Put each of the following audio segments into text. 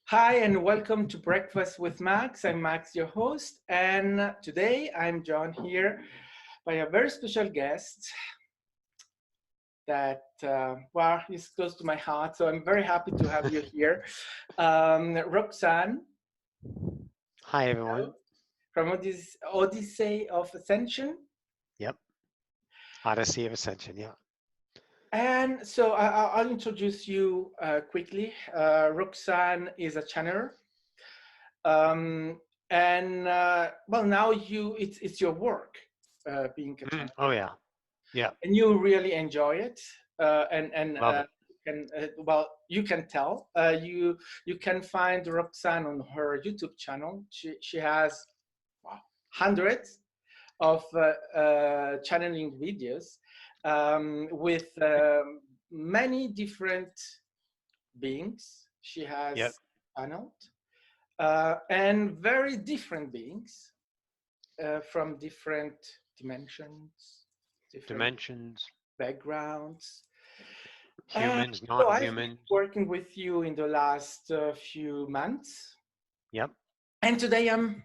Hi, and welcome to Breakfast with Max. I'm Max, your host, and today I'm joined here by a very special guest that, is close to my heart. So I'm very happy to have you here. Roxanne Hi, everyone. from Odyssey of Ascension. Yep. Odyssey of Ascension. Yeah. And so I'll introduce you quickly. Roxanne is a channeler. Now it's your work being a channel, Oh, yeah. Yeah. and you really enjoy it. And Love it. you can tell. You can find Roxanne on her YouTube channel. She has wow, hundreds of channeling videos with many different beings she Yep. has channeled, and very different beings from different dimensions, different Dimensions, backgrounds. And humans, so I've been non-humans. working with you in the last few months, Yep. and today I'm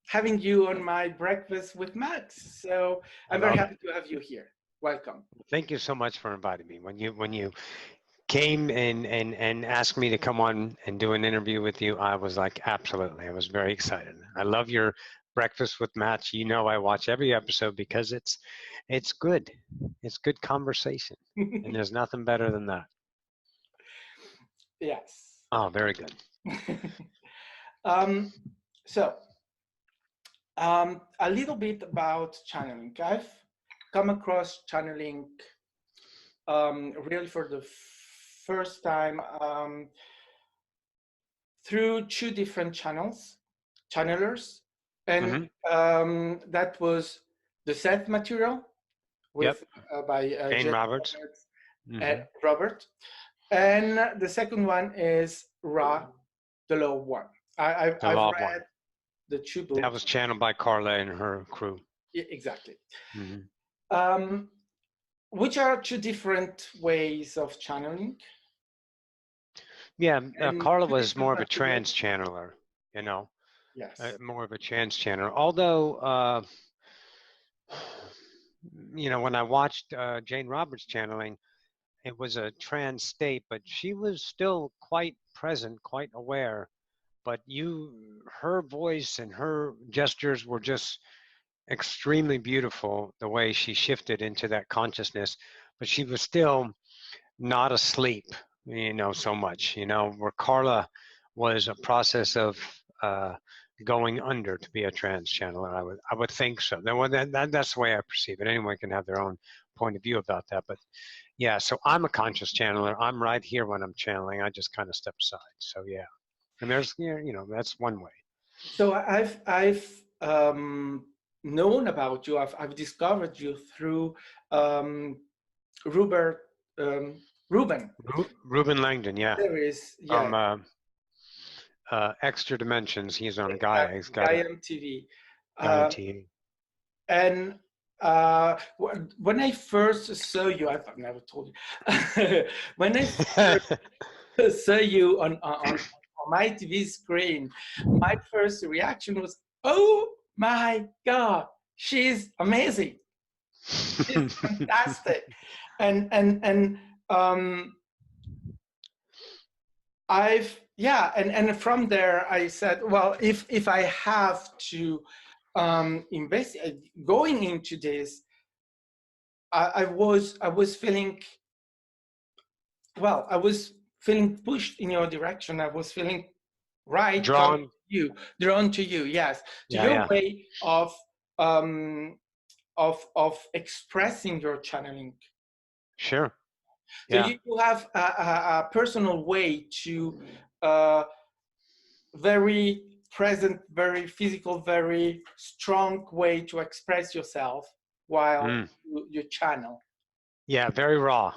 having you on my breakfast with Max. So I'm very Love it. happy to have you here. Welcome. Thank you so much for inviting me. When you came and asked me to come on and do an interview with you, I was like, absolutely. I was very excited. I love your Breakfast with Match. You know, I watch every episode because it's good. It's good conversation, and there's nothing better than that. Yes. Oh, very good. um, so a little bit about channeling. I've come across channeling really for the first time through two different channelers, and Hmm. that was the Seth material Yep. with by Jane Jane Roberts. Hmm. Robert, and the second one is Ra, the Low One. The I've Law of One. read the two That books. was channeled by Carla and her crew. Exactly. Hmm. Um, which are two different ways of channeling Yeah, and Carla two was different more of a materials. trans channeler, you know, Yes. more of a trans channeler. Although, when I watched Jane Roberts channeling, it was a trans state, but she was still quite present, quite aware. But her voice and her gestures were just extremely beautiful, the way she shifted into that consciousness. But she was still not asleep, so much, where Carla was a process of uh, going under to be a trans channeler. I would think so. That's the way I perceive it. Anyone can have their own point of view about that. But yeah, so I'm a conscious channeler. I'm right here when I'm channeling. I just kind of step aside. So yeah. And there's, that's one way. So I've known about you. I've discovered you through um, Robert Ruben Ruben Langdon, yeah, series. Yeah, from Extra Dimensions. He's on Gaia. He's exactly. got a Gaia TV. Gaia Uh, TV. and when I first saw you, I've never told you. When I first saw you on my TV screen, my first reaction was, "Oh my God, she's amazing! She's fantastic!" And um, and from there I said, well, if I have to invest going into this, I was feeling, well, I was feeling pushed in your direction. I was feeling right coming Drawn. to you, drawn to you, yes, to Yeah, your yeah. way um, of expressing your channeling. Sure. So Yeah. you have a personal way to uh, very present, very physical, very strong way to express yourself while Mm. you channel. Yeah, very raw.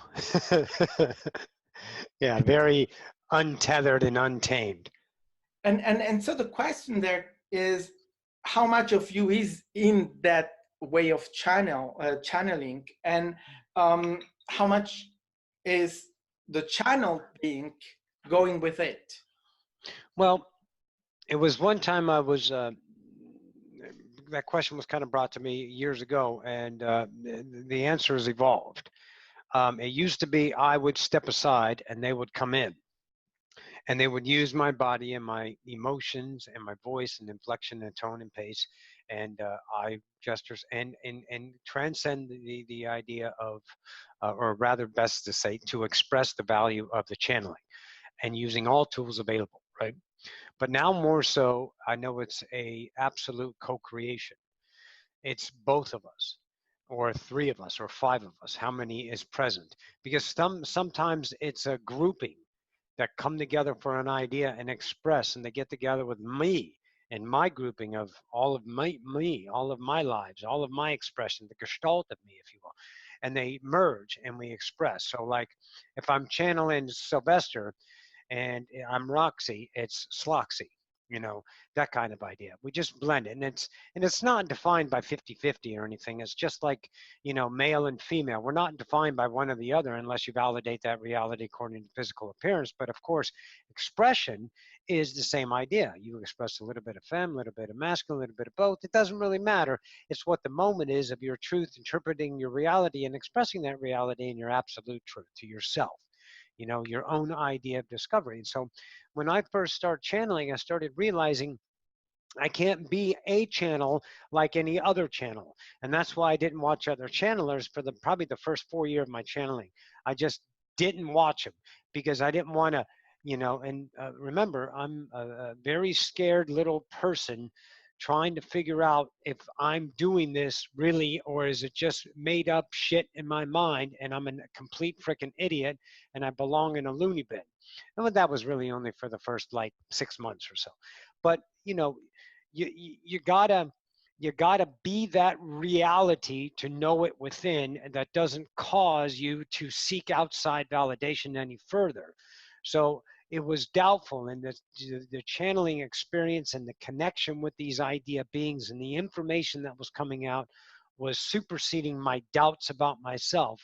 Yeah, very untethered and untamed. And so the question there is, how much of you is in that way of channeling, and how much is the channel being going with it? Well, it was one time I was, that question was kind of brought to me years ago, and the answer has evolved. It used to be I would step aside and they would come in, and they would use my body and my emotions and my voice and inflection and tone and pace and eye gestures and transcend the idea of, or rather best to say, to express the value of the channeling and using all tools available, right? But now more so, I know it's a absolute co-creation. It's both of us, or three of us, or five of us, how many is present, because sometimes it's a grouping that come together for an idea and express, and they get together with me and my grouping of all of me, all of my lives, all of my expression, the gestalt of me, if you will, and they merge and we express. So like if I'm channeling Sylvester and I'm Roxy, it's Sloxy, you know, that kind of idea. We just blend it, and it's not defined by 50-50 or anything. It's just like, you know, male and female. We're not defined by one or the other unless you validate that reality according to physical appearance. But of course, expression is the same idea. You express a little bit of femme, a little bit of masculine, a little bit of both. It doesn't really matter. It's what the moment is of your truth, interpreting your reality and expressing that reality in your absolute truth to yourself, you know, your own idea of discovery. And so when I first started channeling, I started realizing I can't be a channel like any other channel. And that's why I didn't watch other channelers for probably the first 4 years of my channeling. I just didn't watch them because I didn't want to, you know, and remember, I'm a very scared little person trying to figure out if I'm doing this really, or is it just made up shit in my mind and I'm a complete freaking idiot and I belong in a loony bin. And that was really only for the first like 6 months or so. But, you know, you gotta be that reality to know it within, and that doesn't cause you to seek outside validation any further. So it was doubtful, and the channeling experience and the connection with these idea beings and the information that was coming out was superseding my doubts about myself.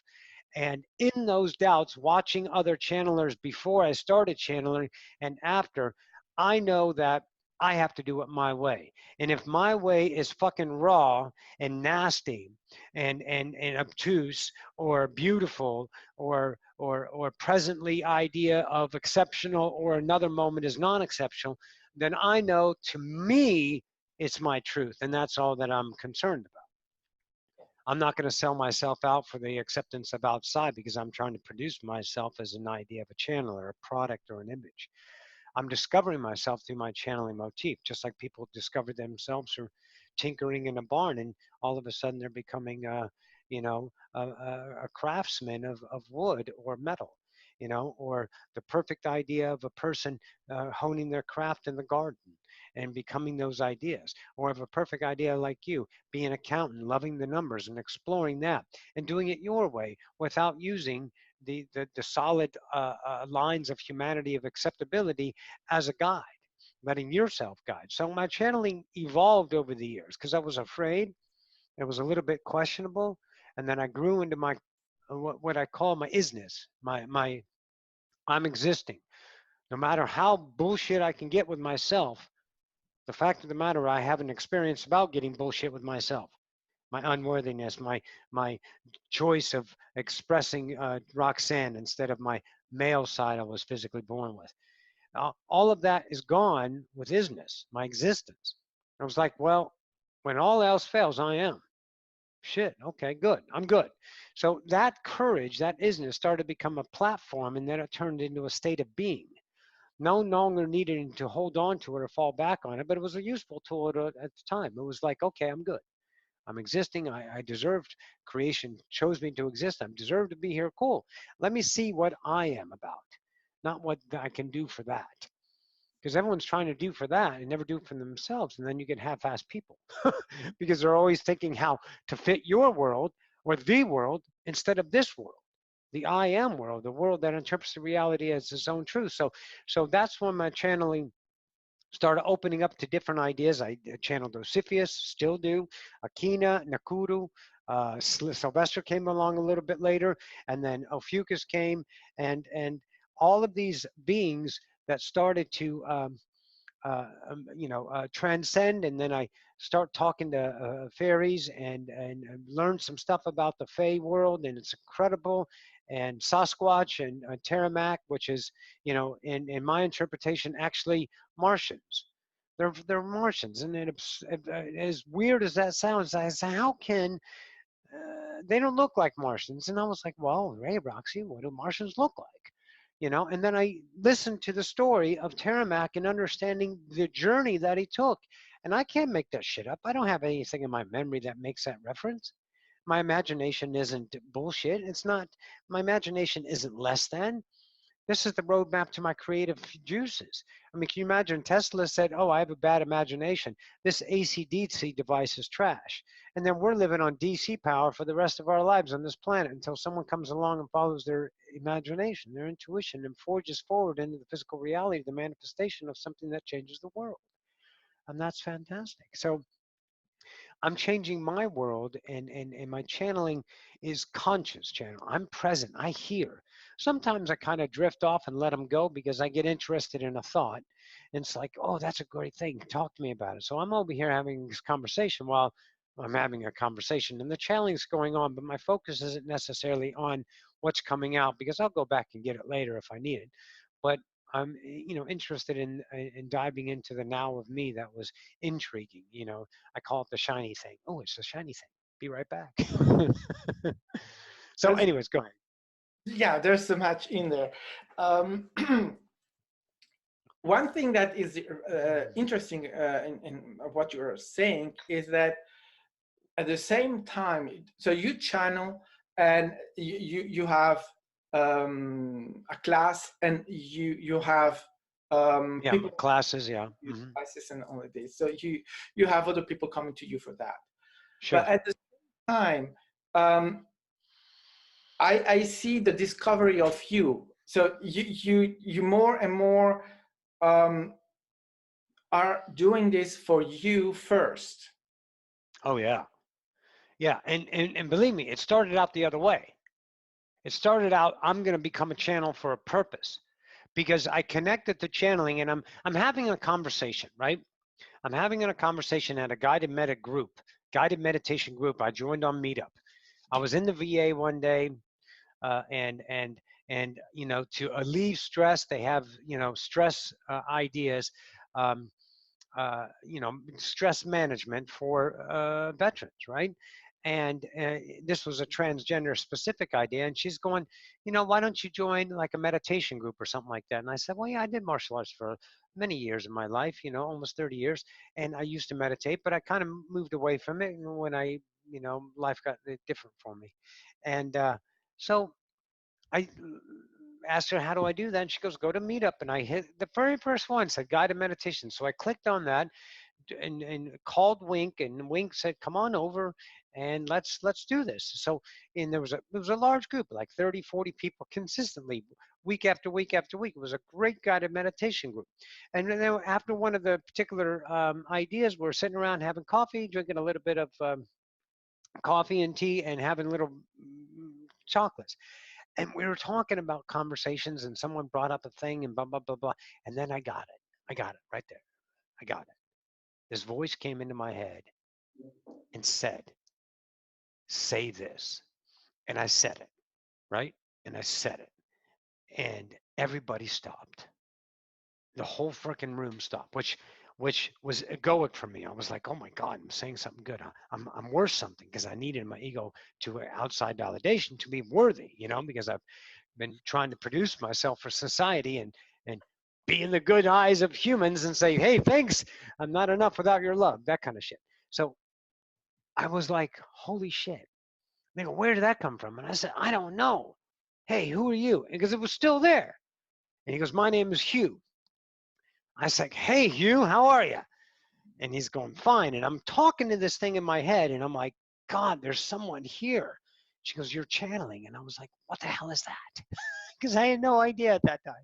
And in those doubts, watching other channelers before I started channeling and after, I know that I have to do it my way. And if my way is fucking raw and nasty and obtuse or beautiful or presently idea of exceptional or another moment is non-exceptional, then I know to me it's my truth. And that's all that I'm concerned about. I'm not going to sell myself out for the acceptance of outside because I'm trying to produce myself as an idea of a channel or a product or an image. I'm discovering myself through my channeling motif, just like people discover themselves or tinkering in a barn, and all of a sudden they're becoming, you know, a craftsman of wood or metal, you know, or the perfect idea of a person honing their craft in the garden and becoming those ideas, or of a perfect idea like you, being an accountant, loving the numbers and exploring that and doing it your way without using the solid lines of humanity of acceptability as a guide, letting yourself guide. So my channeling evolved over the years because I was afraid. It was a little bit questionable. And then I grew into my, what I call my isness, my I'm existing. No matter how bullshit I can get with myself, the fact of the matter, I have an experience about getting bullshit with myself. My unworthiness, my choice of expressing Roxanne instead of my male side I was physically born with. All of that is gone with isness, my existence. I was like, well, when all else fails, I am. Shit, okay, good. I'm good. So that courage, that isness started to become a platform, and then it turned into a state of being. No longer needing to hold on to it or fall back on it, but it was a useful tool at the time. It was like, okay, I'm good. I'm existing. I deserved. Creation chose me to exist. I deserve to be here. Cool. Let me see what I am about, not what I can do for that. Because everyone's trying to do for that and never do for themselves. And then you get half-assed people because they're always thinking how to fit your world or the world instead of this world, the I am world, the world that interprets the reality as its own truth. So that's when my channeling started opening up to different ideas. I channeled Osifius, still do, Akina, Nakuru, Sylvester came along a little bit later, and then Ophiuchus came, and all of these beings that started to transcend, and then I start talking to fairies and learn some stuff about the Fey world, and it's incredible. And Sasquatch and Teramac, which is, in my interpretation, actually Martians. They're Martians, and as weird as that sounds, I say, how can they don't look like Martians? And I was like, well, Ray, Roxy, what do Martians look like? And then I listened to the story of Teramac and understanding the journey that he took. And I can't make that shit up. I don't have anything in my memory that makes that reference. My imagination isn't bullshit. It's not, my imagination isn't less than. This is the roadmap to my creative juices. I mean, can you imagine Tesla said, oh, I have a bad imagination. This AC/DC device is trash. And then we're living on DC power for the rest of our lives on this planet until someone comes along and follows their imagination, their intuition, and forges forward into the physical reality, the manifestation of something that changes the world. And that's fantastic. So I'm changing my world, and my channeling is conscious channel. I'm present. I hear. Sometimes I kind of drift off and let them go because I get interested in a thought. And it's like, oh, that's a great thing. Talk to me about it. So I'm over here having this conversation while I'm having a conversation, and the channeling's going on, but my focus isn't necessarily on what's coming out because I'll go back and get it later if I need it. But I'm, interested in diving into the now of me that was intriguing. I call it the shiny thing. Oh, it's the shiny thing. Be right back. So, There's, anyways, go ahead. yeah, there's so much in there. Um, One thing that is interesting in what you're saying is that at the same time, so you channel and you have a class, and you have Yeah, people classes. Yeah. use classes and all of this. So you have other people coming to you for that. Sure. But at the same time, um, I see the discovery of you. So you more and more um, are doing this for you first. Oh, yeah. Yeah. And believe me, it started out the other way. It started out, I'm going to become a channel for a purpose because I connected to channeling, and I'm having a conversation, right? I'm having a conversation at a guided meditation group I joined on Meetup. I was in the VA one day, and to alleviate stress, they have stress ideas, um, stress management for veterans, right? And this was a transgender specific idea, and she's going, why don't you join like a meditation group or something like that? And I said, well, yeah, I did martial arts for many years in my life, almost 30 years, and I used to meditate, but I kind of moved away from it when I, life got different for me, and so I asked her, how do I do that? And she goes, go to Meetup. And I hit the very first one, said guided meditation. So I clicked on that and called Wink, and Wink said, come on over and let's do this. So, and there was a large group, like 30, 40 people consistently, week after week after week. It was a great guided meditation group. And then after one of the particular ideas, we're sitting around having coffee, drinking a little bit of coffee and tea, and having little chocolates. And we were talking about conversations, and someone brought up a thing, and blah blah blah blah. And then I got it. I got it right there. I got it. This voice came into my head and said, say this. And I said it, right? And I said it. And everybody stopped. The whole freaking room stopped, which was egoic for me. I was like, oh my God, I'm saying something good. I'm worth something, because I needed my ego to outside validation to be worthy, because I've been trying to produce myself for society and be in the good eyes of humans and say, hey, thanks, I'm not enough without your love, that kind of shit. So I was like, holy shit. They go, where did that come from? And I said, I don't know. Hey, who are you? Because it was still there. And he goes, my name is Hugh. I was like, hey, Hugh, how are you? And he's going, fine. And I'm talking to this thing in my head, and I'm like, God, there's someone here. She goes, you're channeling. And I was like, what the hell is that? Because I had no idea at that time.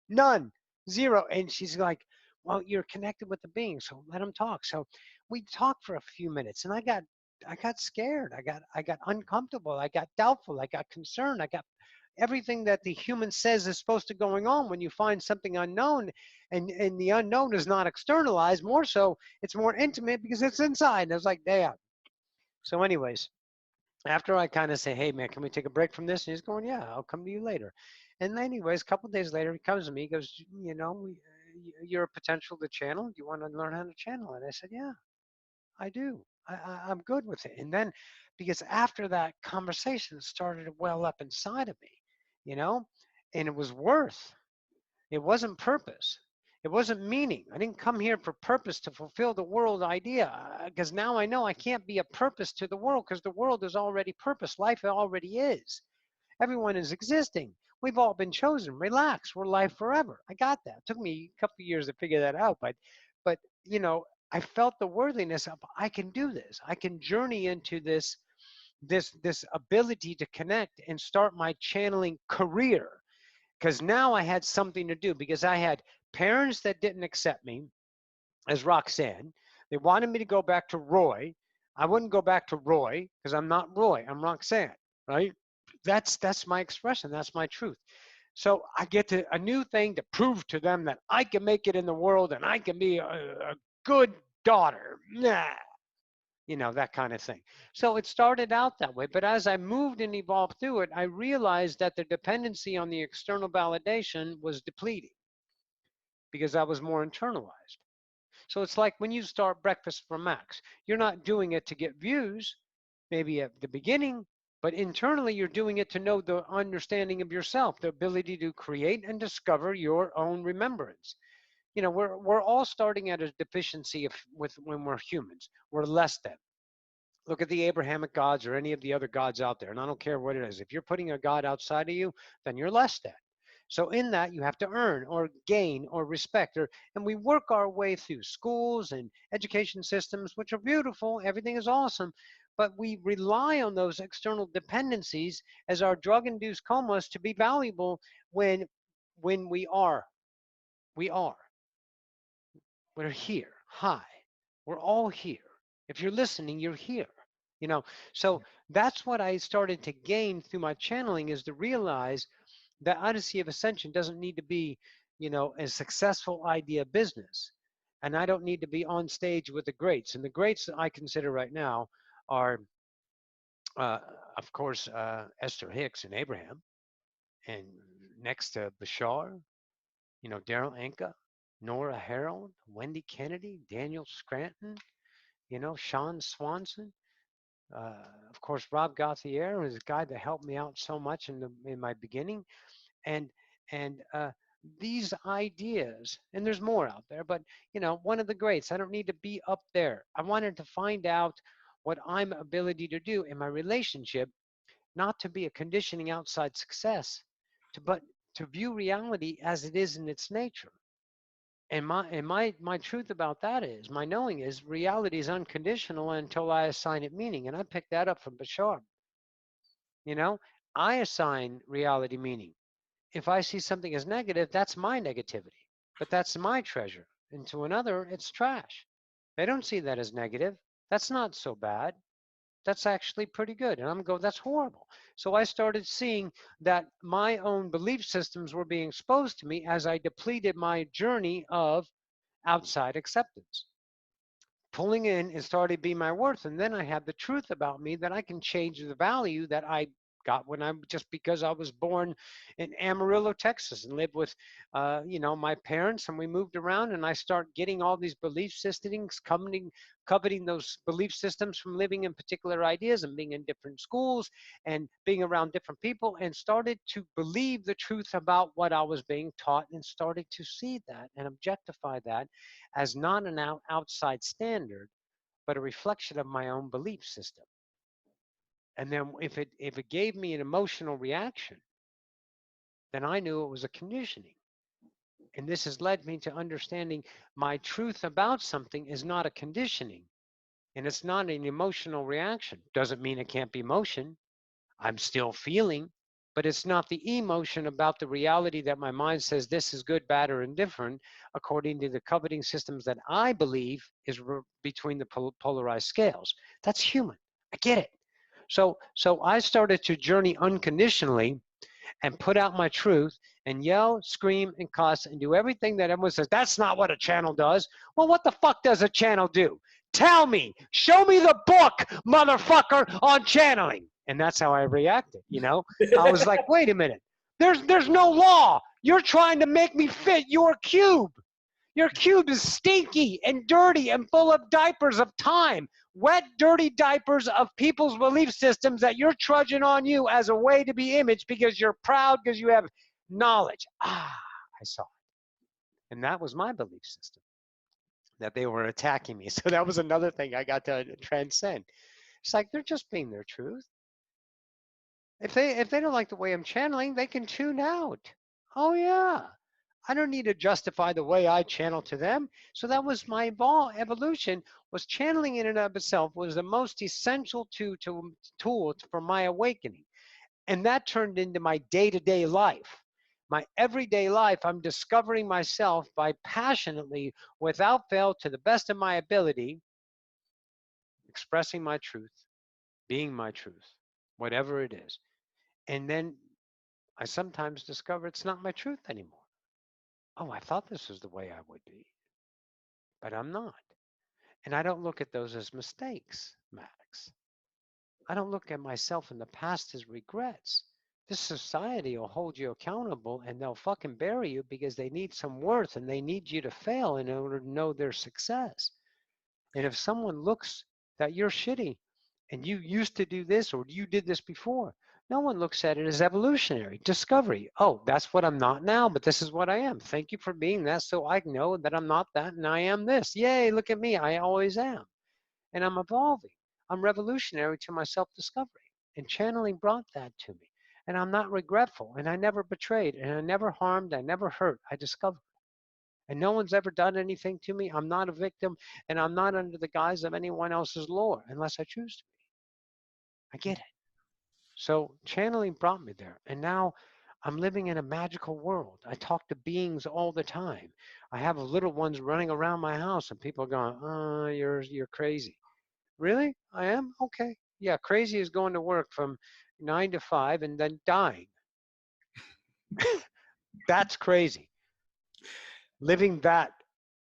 None. Zero. And she's like, well, you're connected with the being, so let them talk. So we talked for a few minutes, and I got scared. I got uncomfortable. I got doubtful. I got concerned. everything that the human says is supposed to going on when you find something unknown, and the unknown is not externalized, more so it's more intimate because it's inside. And I was like, damn. So anyways, after I kind of say, hey man, can we take a break from this? And he's going, yeah, I'll come to you later. And anyways, a couple of days later, he comes to me, he goes, you know, you're a potential to channel. Do you want to learn how to channel? And I said, yeah, I do. I'm good with it. And then, because after that conversation, it started to well up inside of me, you know, and it was worth. It wasn't purpose. It wasn't meaning. I didn't come here for purpose to fulfill the world idea, because now I know I can't be a purpose to the world, because the world is already purpose. Life already is. Everyone is existing. We've all been chosen. Relax. We're life forever. I got that. It took me a couple of years to figure that out, but you know, I felt the worthiness of I can do this. I can journey into this ability to connect and start my channeling career, because now I had something to do, because I had parents that didn't accept me as Roxanne. They wanted me to go back to Roy. I wouldn't go back to Roy because I'm not Roy. I'm Roxanne, right? That's my expression. That's my truth. So I get to a new thing to prove to them that I can make it in the world and I can be a good daughter. Nah, you know, that kind of thing. So it started out that way. But as I moved and evolved through it, I realized that the dependency on the external validation was depleting because I was more internalized. So it's like when you start Breakfast for Max, you're not doing it to get views, maybe at the beginning, but internally you're doing it to know the understanding of yourself, the ability to create and discover your own remembrance. You know, we're all starting at a deficiency with when we're humans. We're less than. Look at the Abrahamic gods or any of the other gods out there, and I don't care what it is. If you're putting a god outside of you, then you're less than. So in that, you have to earn or gain or respect, and we work our way through schools and education systems, which are beautiful. Everything is awesome, but we rely on those external dependencies as our drug-induced comas to be valuable when we are. We're here. Hi. We're all here. If you're listening, you're here. You know, so that's what I started to gain through my channeling, is to realize that Odyssey of Ascension doesn't need to be, you know, a successful idea business. And I don't need to be on stage with the greats. And the greats that I consider right now are, uh, of course, Esther Hicks and Abraham, and next to Bashar, you know, Daryl Anka, Nora Harold, Wendy Kennedy, Daniel Scranton, you know, Sean Swanson, of course, Rob Gauthier was a guy that helped me out so much in my beginning, and and these ideas, and there's more out there, but you know, one of the greats. I don't need to be up there. I wanted to find out what I'm ability to do in my relationship, not to be a conditioning outside success, but to view reality as it is in its nature. And my truth about that is, my knowing is, reality is unconditional until I assign it meaning. And I picked that up from Bashar. You know, I assign reality meaning. If I see something as negative, that's my negativity, but that's my treasure. And to another, it's trash. They don't see that as negative. That's not so bad. That's actually pretty good. And I'm going, that's horrible. So I started seeing that my own belief systems were being exposed to me as I depleted my journey of outside acceptance. Pulling in and started to be my worth. And then I had the truth about me that I can change the value that I got when I'm just because I was born in Amarillo, Texas, and lived with, you know, my parents, and we moved around, and I start getting all these belief systems, coveting those belief systems from living in particular ideas and being in different schools and being around different people, and started to believe the truth about what I was being taught, and started to see that and objectify that as not an outside standard, but a reflection of my own belief system. And then if it gave me an emotional reaction, then I knew it was a conditioning. And this has led me to understanding my truth about something is not a conditioning, and it's not an emotional reaction. Doesn't mean it can't be emotion. I'm still feeling, but it's not the emotion about the reality that my mind says this is good, bad, or indifferent, according to the coveting systems that I believe is between the polarized scales. That's human. I get it. So I started to journey unconditionally, and put out my truth and yell, scream, and cuss and do everything that everyone says, that's not what a channel does. Well, what the fuck does a channel do? Tell me, show me the book, motherfucker, on channeling. And that's how I reacted, you know? I was like, wait a minute, there's no law. You're trying to make me fit your cube. Your cube is stinky and dirty and full of diapers of time. Wet, dirty diapers of people's belief systems that you're trudging on you as a way to be imaged because you're proud, because you have knowledge. Ah, I saw it. And that was my belief system, that they were attacking me. So that was another thing I got to transcend. It's like they're just being their truth. If they don't like the way I'm channeling, they can tune out. Oh yeah. I don't need to justify the way I channel to them. So that was my evolution, was channeling in and of itself was the most essential tool for my awakening. And that turned into my day-to-day life. My everyday life, I'm discovering myself by passionately, without fail, to the best of my ability, expressing my truth, being my truth, whatever it is. And then I sometimes discover it's not my truth anymore. Oh, I thought this was the way I would be, but I'm not. And I don't look at those as mistakes, Max. I don't look at myself in the past as regrets. This society will hold you accountable and they'll fucking bury you because they need some worth and they need you to fail in order to know their success. And if someone looks that you're shitty and you used to do this or you did this before, no one looks at it as evolutionary discovery. Oh, that's what I'm not now, but this is what I am. Thank you for being that, so I know that I'm not that and I am this. Yay, look at me. I always am. And I'm evolving. I'm revolutionary to my self-discovery. And channeling brought that to me. And I'm not regretful. And I never betrayed. And I never harmed. I never hurt. I discovered. And no one's ever done anything to me. I'm not a victim. And I'm not under the guise of anyone else's lore unless I choose to be. I get it. So channeling brought me there. And now I'm living in a magical world. I talk to beings all the time. I have little ones running around my house and people are going, oh, you're crazy. Really? I am? Okay. Yeah, crazy is going to work from 9 to 5 and then dying. That's crazy. Living that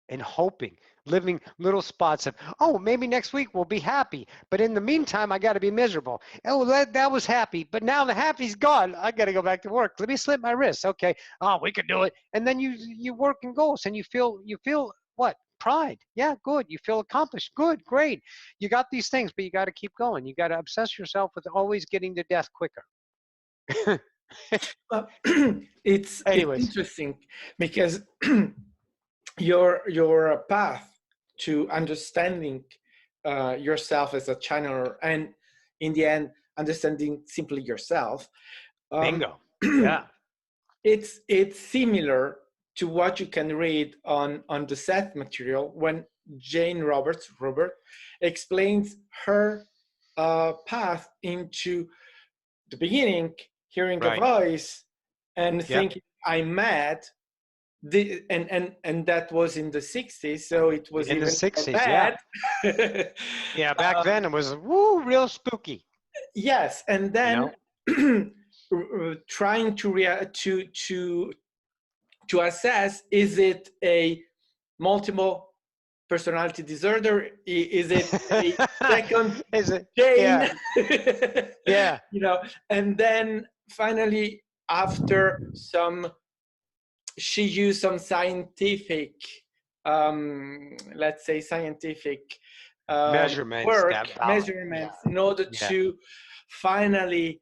and hoping, living little spots of, oh, maybe next week we'll be happy. But in the meantime, I got to be miserable. Oh, that was happy. But now the happy's gone. I got to go back to work. Let me slip my wrist. Okay. Oh, we could do it. And then you work and goals and you feel what? Pride. Yeah, good. You feel accomplished. Good, great. You got these things, but you got to keep going. You got to obsess yourself with always getting to death quicker. It's Anyways. interesting because your path to understanding yourself as a channeler and in the end understanding simply yourself, Bingo. Yeah. It's similar to what you can read on the Seth material when Robert explains her path into the beginning, hearing a voice and thinking I'm mad. And that was in the 60s, so it was in even the 60s, bad. Yeah. Yeah, back then it was real spooky. Yes, and then trying to assess, is it a multiple personality disorder? Is it a second is it? chain? Yeah. You know, and then finally after she used some scientific, let's say scientific measurements in order to finally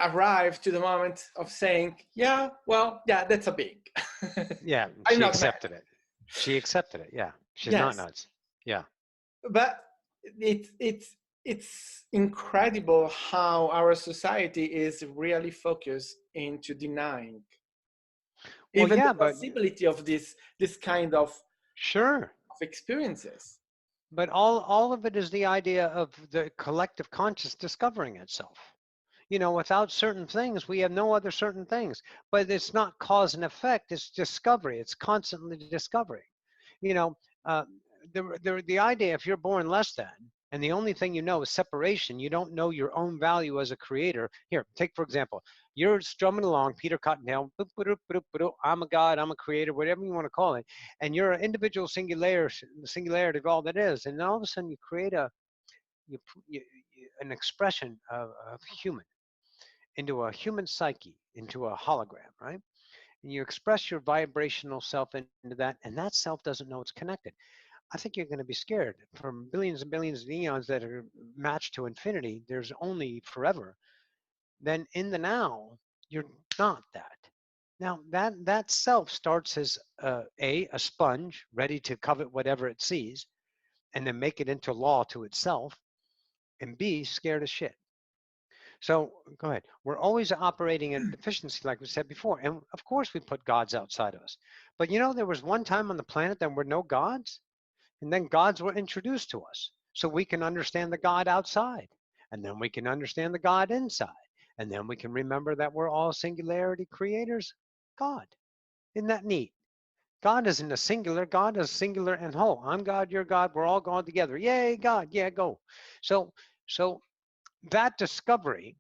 arrive to the moment of saying, yeah, that's a big. Yeah, she accepted it. She accepted it. Yeah, she's not nuts. Yeah, but it's incredible how our society is really focused into denying even the possibility of this kind of experiences. But all of it is the idea of the collective conscious discovering itself. You know, without certain things, we have no other certain things. But it's not cause and effect. It's discovery. It's constantly discovering. You know, the idea, if you're born less than, And the only thing you know is separation. You don't know your own value as a creator. Here, take for example, you're strumming along, Peter Cottontail, boop, boop, boop, boop, I'm a god, I'm a creator, whatever you want to call it, and you're an individual singularity of all that is, and all of a sudden you create you, an expression of human into a human psyche, into a hologram, right? And you express your vibrational self into that, and that self doesn't know it's connected. I think you're going to be scared. From billions and billions of eons that are matched to infinity, there's only forever. Then in the now, you're not that. Now that self starts as a sponge ready to covet whatever it sees, and then make it into law to itself, and B, scared as shit. So go ahead. We're always operating in deficiency, like we said before, and of course we put gods outside of us. But you know, there was one time on the planet there were no gods. And then gods were introduced to us so we can understand the God outside. And then we can understand the God inside. And then we can remember that we're all singularity creators. God. Isn't that neat? God isn't a singular. God is singular and whole. I'm God, you're God. We're all going together. Yay, God. Yeah, go. So, so that discovery,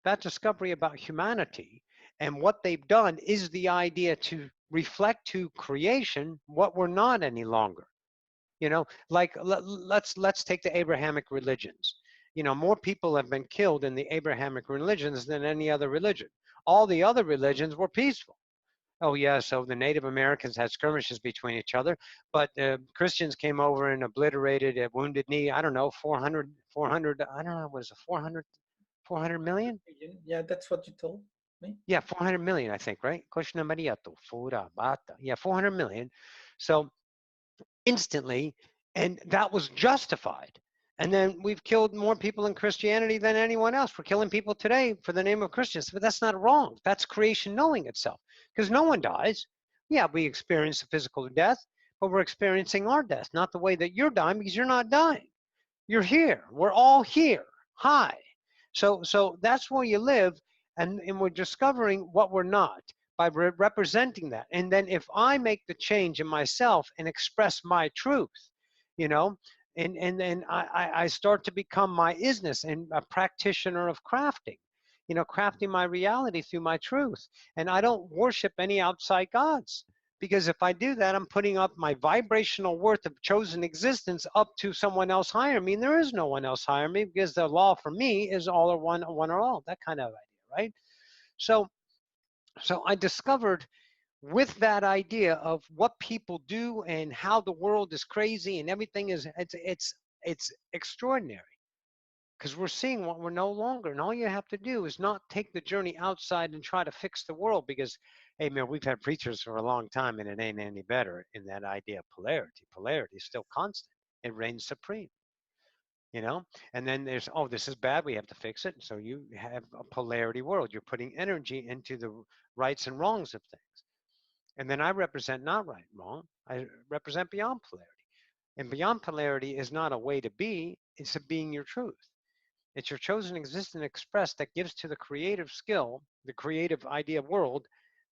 about humanity and what they've done is the idea to reflect to creation what we're not any longer. You know, like let's take the Abrahamic religions. You know, more people have been killed in the Abrahamic religions than any other religion. All the other religions were peaceful. Oh yeah, so the Native Americans had skirmishes between each other, but Christians came over and obliterated a wounded knee. I don't know, 400. I don't know, was it 400, 400 million? Yeah, that's what you told me. Yeah, 400 million, I think, right? Koshna Mariato, Fura, Bata. Yeah, 400 million. So instantly, and that was justified. And then we've killed more people in Christianity than anyone else. We're killing people today for the name of Christians, but that's not wrong. That's creation knowing itself, because no one dies. Yeah, we experience a physical death, but we're experiencing our death, not the way that you're dying, because you're not dying. You're here. We're all here. Hi. So that's where you live, and we're discovering what we're not by representing that. And then if I make the change in myself and express my truth, you know, and then I start to become my isness and a practitioner of crafting, you know, crafting my reality through my truth. And I don't worship any outside gods. Because if I do that, I'm putting up my vibrational worth of chosen existence up to someone else higher me. And there is no one else higher me, because the law for me is all or one or all, that kind of idea, right? So I discovered with that idea of what people do and how the world is crazy and everything is, it's extraordinary, because we're seeing what we're no longer. And all you have to do is not take the journey outside and try to fix the world, because, hey, man, we've had preachers for a long time and it ain't any better in that idea of polarity. Polarity is still constant. It reigns supreme, you know? And then there's, oh, this is bad, we have to fix it. So you have a polarity world. You're putting energy into the rights and wrongs of things. And then I represent not right and wrong. I represent beyond polarity. And beyond polarity is not a way to be, it's a being your truth. It's your chosen existence expressed that gives to the creative skill, the creative idea world,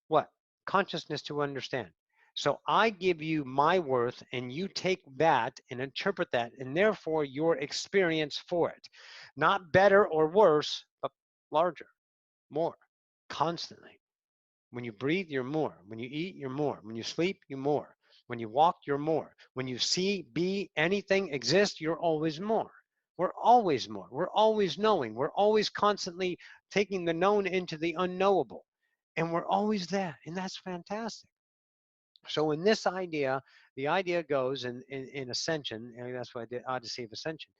what? Consciousness to understand. So I give you my worth and you take that and interpret that, and therefore your experience for it. Not better or worse, but larger, more, constantly. When you breathe, you're more. When you eat, you're more. When you sleep, you're more. When you walk, you're more. When you see, be, anything, exist, you're always more. We're always more. We're always knowing. We're always constantly taking the known into the unknowable. And we're always there. And that's fantastic. So in this idea, the idea goes in Ascension, and that's why the Odyssey of Ascension.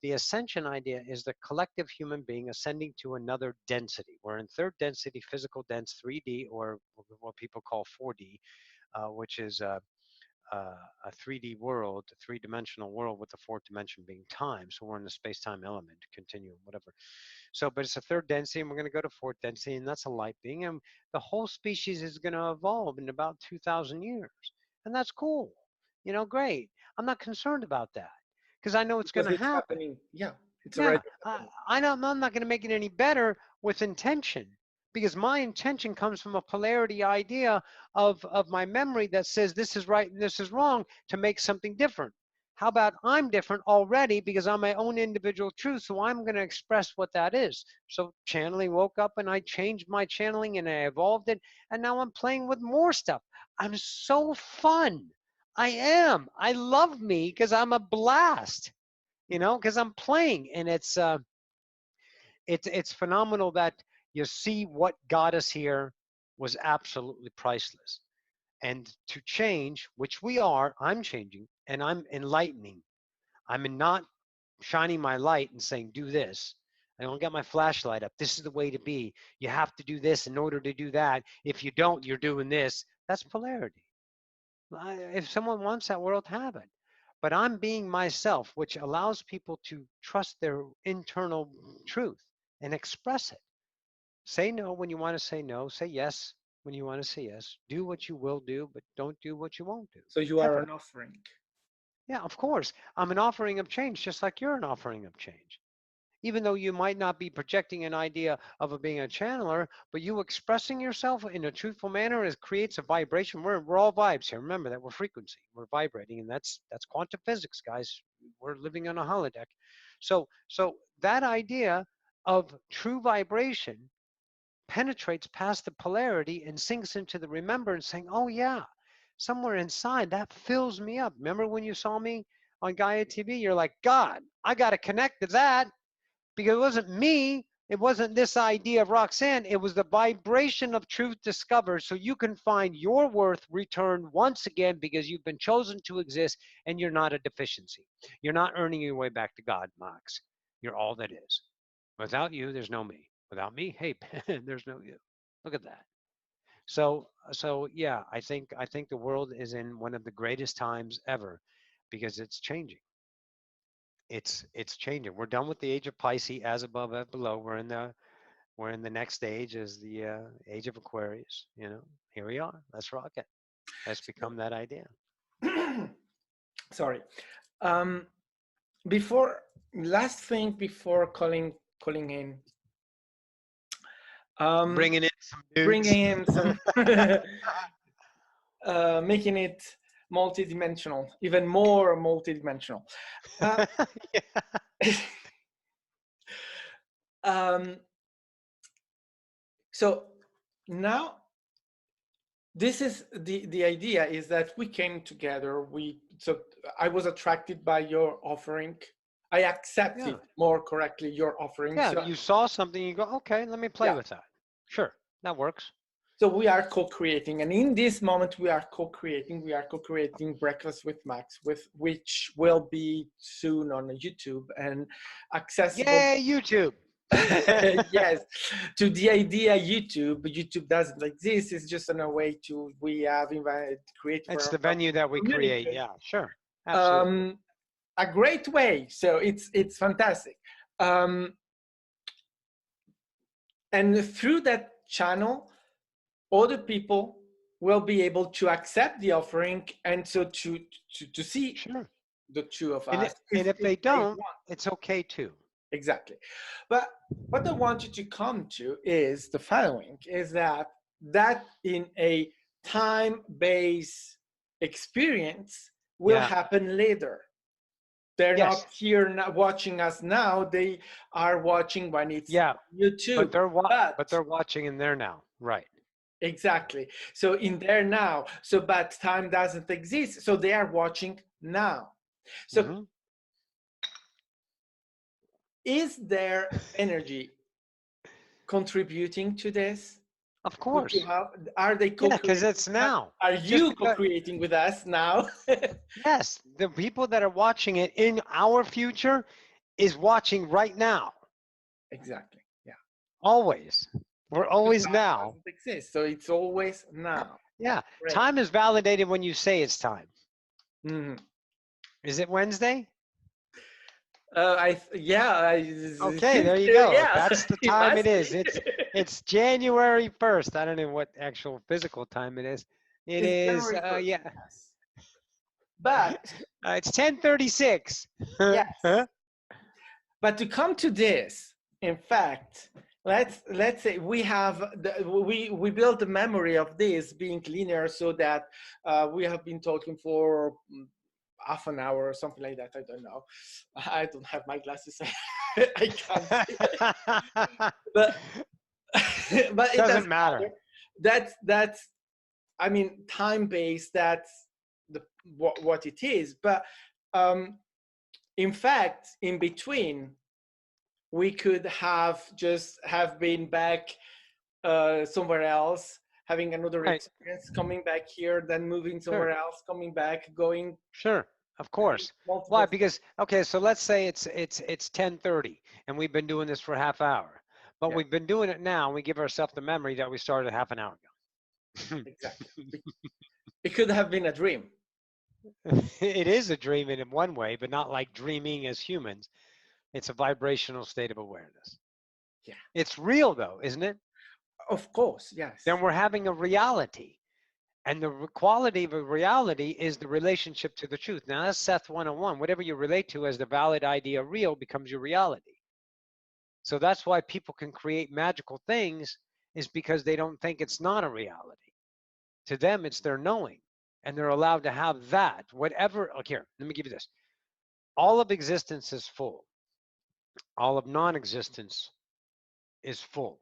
The Ascension idea is the collective human being ascending to another density. We're in third density, physical dense, 3D, or what people call 4D, which is a 3D world, a three-dimensional world with the fourth dimension being time. So we're in the space-time element, continuum, whatever. So, but it's a third density, and we're going to go to fourth density, and that's a light being. And the whole species is going to evolve in about 2,000 years. And that's cool. You know, great. I'm not concerned about that, because I know it's going Because to it's happen. happening. Yeah, it's Yeah, already I, happening. I know I'm not going to make it any better with intention, because my intention comes from a polarity idea of my memory that says this is right and this is wrong to make something different. How about I'm different already because I'm my own individual truth, so I'm going to express what that is. So channeling woke up and I changed my channeling and I evolved it, and now I'm playing with more stuff. I'm so fun. I am. I love me because I'm a blast, because I'm playing, and it's phenomenal that you see what got us here was absolutely priceless. And to change, which we are, I'm changing and I'm enlightening. I'm not shining my light and saying, do this. I don't got my flashlight up. This is the way to be. You have to do this in order to do that. If you don't, you're doing this. That's polarity. If someone wants that world, have it. But I'm being myself, which allows people to trust their internal truth and express it. Say no when you want to say no. Say yes when you want to say yes. Do what you will do, but don't do what you won't do. So you are Ever. an offering. Yeah, of course. I'm an offering of change, just like you're an offering of change. Even though you might not be projecting an idea of being a channeler, but you expressing yourself in a truthful manner creates a vibration. We're all vibes here. Remember that we're frequency. We're vibrating, and that's quantum physics, guys. We're living on a holodeck. So that idea of true vibration penetrates past the polarity and sinks into the remembrance, saying, oh yeah, somewhere inside that fills me up. Remember when you saw me on Gaia TV? You're like, God, I got to connect to that, because it wasn't me. It wasn't this idea of Roxanne. It was the vibration of truth discovered, so you can find your worth returned once again because you've been chosen to exist and you're not a deficiency. You're not earning your way back to God, Max. You're all that is. Without you, there's no me. Without me, hey, there's no you. Look at that. So yeah, I think the world is in one of the greatest times ever because it's changing. It's changing. We're done with the age of Pisces, as above, as below. We're in the next stage, is the age of Aquarius. Here we are. Let's rock it. Let's become that idea. Sorry. Um, before last thing before calling in. Bringing in some dudes. Bringing in some, making it multidimensional, even more multidimensional. Yeah. So now this is the idea is that we came together. So I was attracted by your offering. I accepted more correctly your offering. Yeah, so, you saw something, you go, okay, let me play with that. Sure, that works. So we are co-creating, and in this moment we are co-creating. We are co-creating Breakfast with Max, which will be soon on YouTube and accessible. Yay, YouTube! Yes, to the idea YouTube doesn't exist. It's just a way we have invited create. It's the venue that we create. Yeah, sure, absolutely. A great way. So it's fantastic, and through that channel, other people will be able to accept the offering, and so to see the two of us. And if they don't, it's okay too. Exactly. But what I want you to come to is the following, is that in a time-based experience will happen later. They're not here not watching us now. They are watching when it's YouTube. But they're watching in there now. Right. Exactly. So in there now. So but time doesn't exist. So they are watching now. So is there energy contributing to this? Of course. Are they co-creating? Yeah, because it's now. Are you co-creating with us now? Yes, the people that are watching it in our future is watching right now. Exactly. Yeah. Always. We're always now. Doesn't exist, so it's always now. Yeah. Great. Time is validated when you say it's time. Mm-hmm. Is it Wednesday? Okay, there you go. Yeah. That's the time it is. It's January 1st. I don't know what actual physical time it is. It is yes. But it's 10:36. Yes. But to come to this, in fact, let's say we have we built the memory of this being linear, so that we have been talking for half an hour or something like that. I don't know. I don't have my glasses. I can't see. But but it Doesn't doesn't matter. matter. That's I mean, time based. That's the what it is. But um, in fact, in between, we could have just have been back somewhere else, having another Right. experience, coming back here, then moving Sure. somewhere else, coming back, going, Sure. Of having course. Why? multiple things. Because okay, so let's say it's 10:30 and we've been doing this for a half hour. But Yeah, we've been doing it now and we give ourselves the memory that we started half an hour ago. exactly. It could have been a dream. It is a dream in one way, but not like dreaming as humans. It's a vibrational state of awareness. Yeah, It's real though, isn't it? of course. Yes. Then we're having a reality. And the quality of a reality is the relationship to the truth. Now that's Seth 101. Whatever you relate to as the valid idea real becomes your reality. So that's why people can create magical things, is because they don't think it's not a reality. To them, it's their knowing. And they're allowed to have that. Whatever, look here, let me give you this. All of existence is full. All of non-existence is full.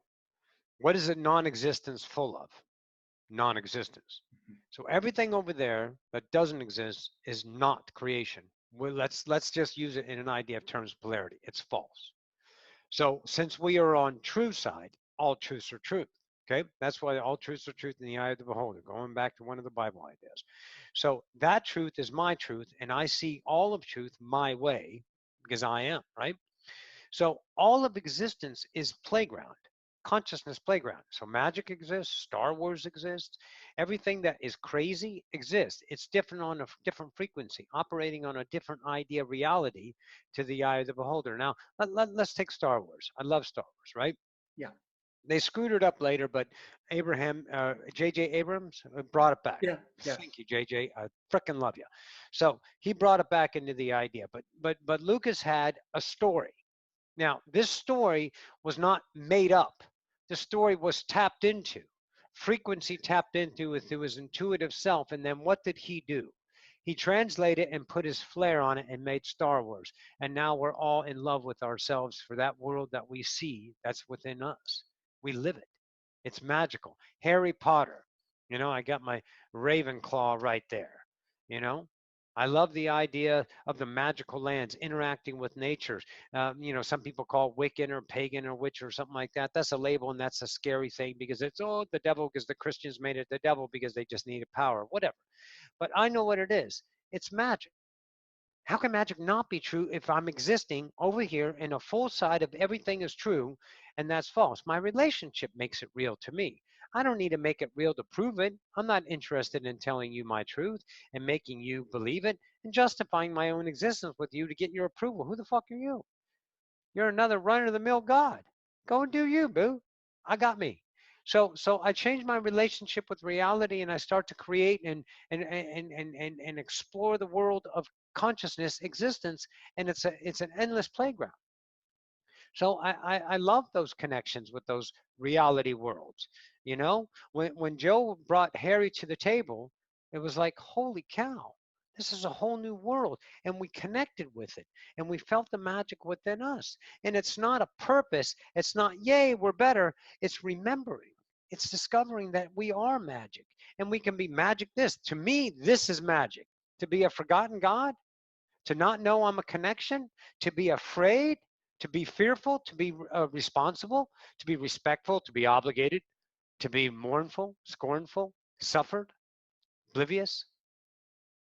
What is it non-existence full of? Non-existence. So everything over there that doesn't exist is not creation. Well, let's just use it in an idea of terms of polarity. It's false. So since we are on true side, all truths are truth. Okay, that's why all truths are truth in the eye of the beholder. Going back to one of the Bible ideas. So that truth is my truth, and I see all of truth my way because I am right. So all of existence is playground, consciousness playground. So magic exists, Star Wars exists, everything that is crazy exists. It's different on a different frequency, operating on a different idea reality to the eye of the beholder. Now, let's take Star Wars. I love Star Wars, right? Yeah. They screwed it up later, but J.J. Abrams brought it back. Yeah. Yes. Thank you, J.J. I frickin' love you. So he brought it back into the idea, but Lucas had a story. Now, this story was not made up. The story was tapped into, frequency tapped into through his intuitive self. And then what did he do? He translated and put his flair on it and made Star Wars. And now we're all in love with ourselves for that world that we see that's within us. We live it. It's magical. Harry Potter. I got my Ravenclaw right there. You know, I love the idea of the magical lands interacting with nature. Some people call Wiccan or pagan or witch or something like that. That's a label, and that's a scary thing because it's the devil because the Christians made it the devil because they just needed power, whatever. But I know what it is. It's magic. How can magic not be true if I'm existing over here in a full side of everything is true and that's false? My relationship makes it real to me. I don't need to make it real to prove it. I'm not interested in telling you my truth and making you believe it and justifying my own existence with you to get your approval. Who the fuck are you? You're another run-of-the-mill god. Go and do you, boo. I got me. So I change my relationship with reality and I start to create and explore the world of consciousness existence, and it's an endless playground. So I love those connections with those reality worlds. When Joe brought Harry to the table, it was like, holy cow, this is a whole new world. And we connected with it and we felt the magic within us. And it's not a purpose. It's not, yay, we're better. It's remembering. It's discovering that we are magic and we can be magic this. To me, this is magic. To be a forgotten God, to not know I'm a connection, to be afraid, to be fearful, to be responsible, to be respectful, to be obligated, to be mournful, scornful, suffered, oblivious,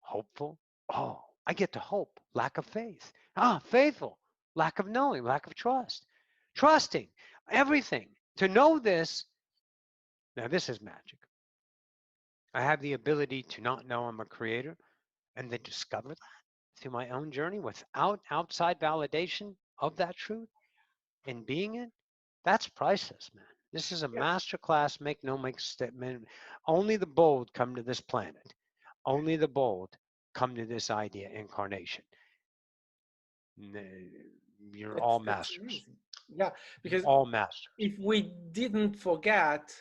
hopeful. Oh, I get to hope, lack of faith. Faithful, lack of knowing, lack of trust, trusting, everything. To know this, now this is magic. I have the ability to not know I'm a creator and then discover that through my own journey without outside validation of that truth and being it. That's priceless, man. This is a Yeah. master class. Make no mistake. Only the bold come to this planet. Only the bold come to this idea incarnation. You're all That's masters. amazing. Yeah, You're because all masters. if we didn't forget,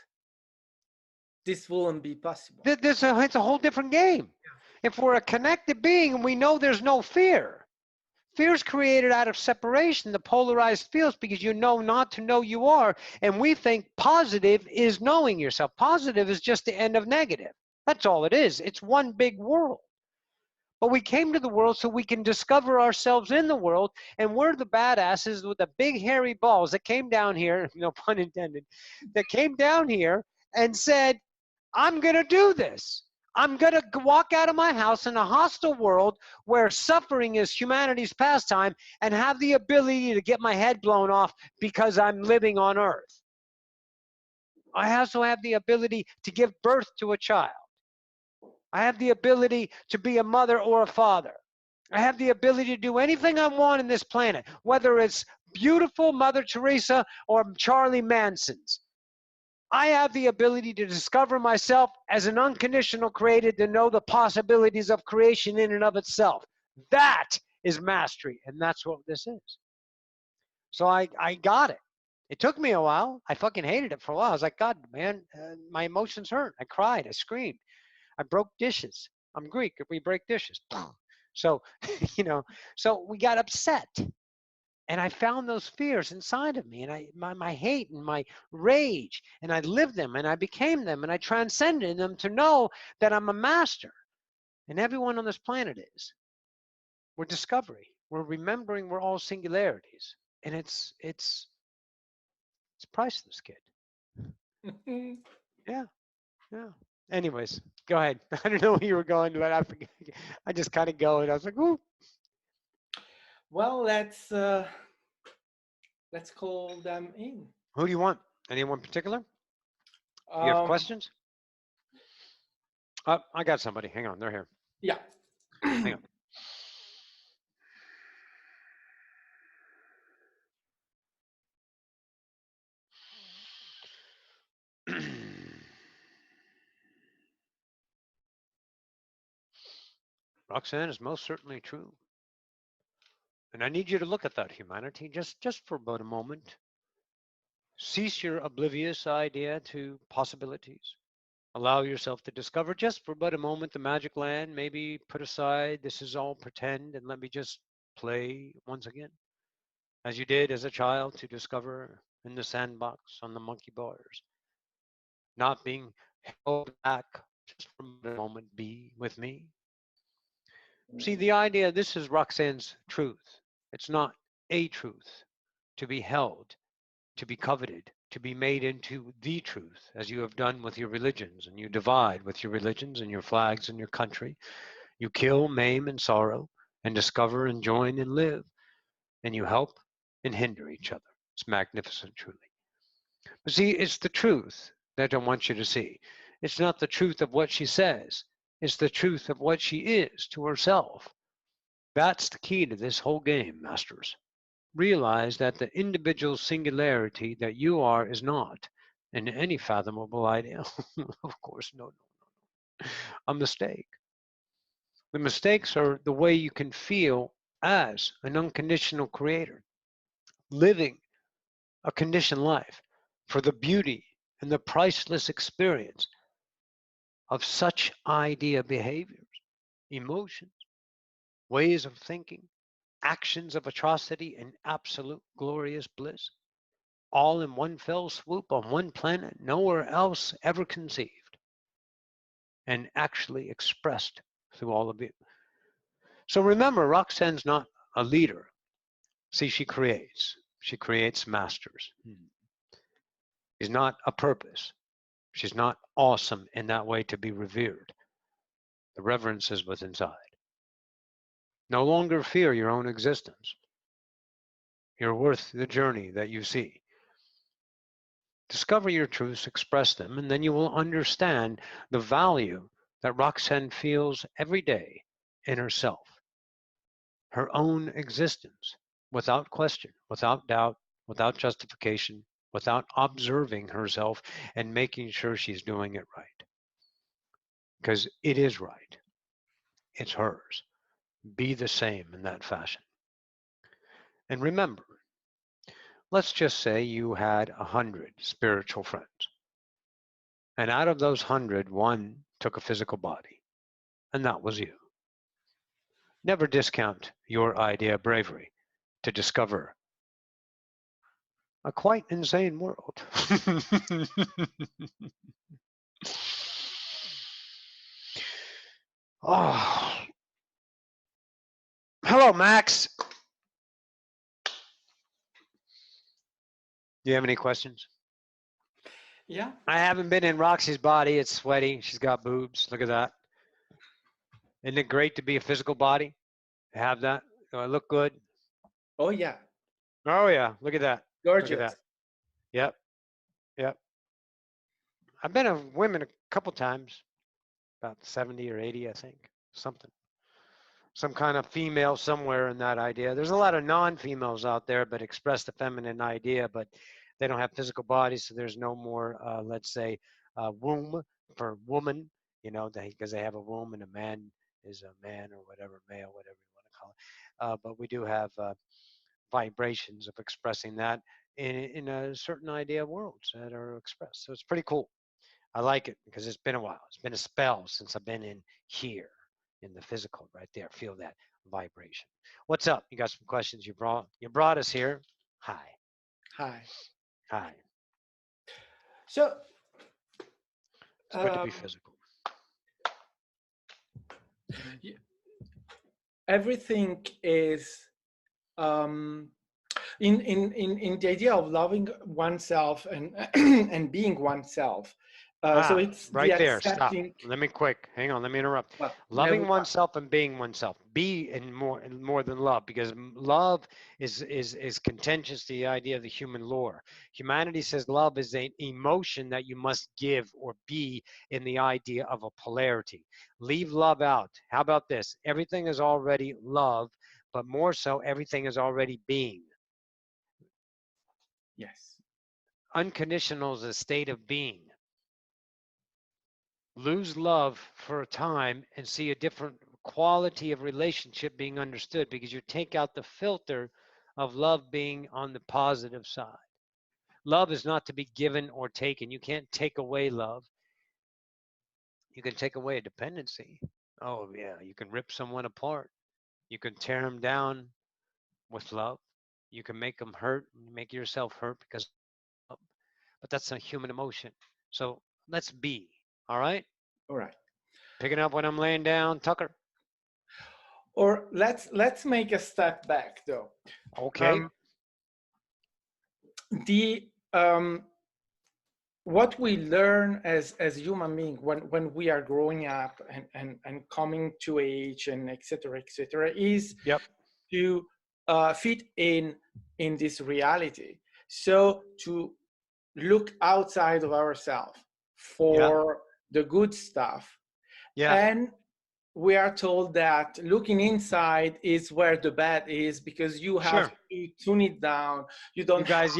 this wouldn't be possible. It's a whole different game. If we're a connected being and we know there's no fear, fear is created out of separation, the polarized fields, because you know not to know you are. And we think positive is knowing yourself. Positive is just the end of negative. That's all it is. It's one big world. But we came to the world so we can discover ourselves in the world, and we're the badasses with the big hairy balls that came down here, no pun intended, that came down here and said, I'm going to do this. I'm going to walk out of my house in a hostile world where suffering is humanity's pastime and have the ability to get my head blown off because I'm living on earth. I also have the ability to give birth to a child. I have the ability to be a mother or a father. I have the ability to do anything I want in this planet, whether it's beautiful Mother Teresa or Charlie Manson's. I have the ability to discover myself as an unconditional creator, to know the possibilities of creation in and of itself. That is mastery, and that's what this is. So I got it. It took me a while. I fucking hated it for a while. I was like, God, man, my emotions hurt. I cried. I screamed. I broke dishes. I'm Greek. We break dishes. So, so we got upset. And I found those fears inside of me, and my hate and my rage, and I lived them, and I became them, and I transcended them to know that I'm a master. And everyone on this planet is. We're discovery. We're remembering we're all singularities. And it's priceless, kid. Yeah. Anyways, go ahead. I don't know where you were going, but I forget. I just kind of go, and I was like, ooh. Well, let's call them in. Who do you want? Anyone particular? You have questions? I got somebody. Hang on, they're here. Yeah. Hang on. Roxanne is most certainly true. And I need you to look at that humanity just for about a moment. Cease your oblivious idea to possibilities. Allow yourself to discover just for about a moment the magic land. Maybe put aside, this is all pretend, and let me just play once again, as you did as a child to discover in the sandbox on the monkey bars. Not being held back, just for a moment, be with me. See, the idea, this is Roxanne's truth. It's not a truth to be held, to be coveted, to be made into the truth, as you have done with your religions, and you divide with your religions and your flags and your country. You kill, maim, and sorrow, and discover and join and live, and you help and hinder each other. It's magnificent, truly. But see, it's the truth that I want you to see. It's not the truth of what she says. It's the truth of what she is to herself. That's the key to this whole game, masters. Realize that the individual singularity that you are is not in any fathomable idea. Of course, no. A mistake. The mistakes are the way you can feel as an unconditional creator, living a conditioned life for the beauty and the priceless experience of such idea behaviors, emotions, ways of thinking, actions of atrocity, and absolute glorious bliss, all in one fell swoop on one planet, nowhere else ever conceived, and actually expressed through all of you. So remember, Roxanne's not a leader. See, she creates masters. She's not a purpose. She's not awesome in that way to be revered. The reverence is within inside. No longer fear your own existence. You're worth the journey that you see. Discover your truths, express them, and then you will understand the value that Roxanne feels every day in herself, her own existence, without question, without doubt, without justification, without observing herself and making sure she's doing it right. Because it is right. It's hers. Be the same in that fashion. And remember, let's just say you had 100 spiritual friends. And out of those 100, one took a physical body. and that was you. Never discount your idea of bravery to discover a quite insane world. Oh. Hello, Max. Do you have any questions? Yeah. I haven't been in Roxy's body. It's sweaty. She's got boobs. Look at that. Isn't it great to be a physical body? Have that? Do I look good? Oh yeah. Oh, yeah. Look at that. Look at Gorgeous. that. Yep. Yep. I've been a women a couple times, about 70 or 80, I think. Something. Some kind of female somewhere in that idea. There's a lot of non-females out there, but express the feminine idea, but they don't have physical bodies, so there's no more, let's say, womb for woman, you know, because they have a womb and a man is a man or whatever, male, whatever you want to call it. But we do have vibrations of expressing that in a certain idea of worlds that are expressed. So it's pretty cool. I like it because it's been a while. It's been a spell since I've been in here in the physical right there. Feel that vibration. What's up? You got some questions you brought us here. Hi. Hi. Hi. So It's good to be physical. everything is in the idea of loving oneself and and being oneself. So it's right the there. Stop. accepting. Let me quick. Hang on. Let me interrupt. Well, Loving oneself and being oneself. Be and more than love, because love is contentious to the idea of the human lore. Humanity says love is an emotion that you must give or be in the idea of a polarity. Leave love out. How about this? Everything is already love, but more so, everything is already being. Yes. Unconditional is a state of being. Lose love for a time and see a different quality of relationship being understood, because you take out the filter of love being on the positive side. Love is not to be given or taken. You can't take away love. You can take away a dependency. Oh, yeah, you can rip someone apart. You can tear them down with love. You can make them hurt, make yourself hurt because of love. But that's a human emotion. So let's be, all right? All right. Picking up when I'm laying down, Tucker. Or let's make a step back though. Okay. The what we learn as human beings when we are growing up and coming to age and et cetera, is to fit in this reality. So to look outside of ourselves for the good stuff. And we are told that looking inside is where the bad is, because you have to tune it down. You don't. You guys,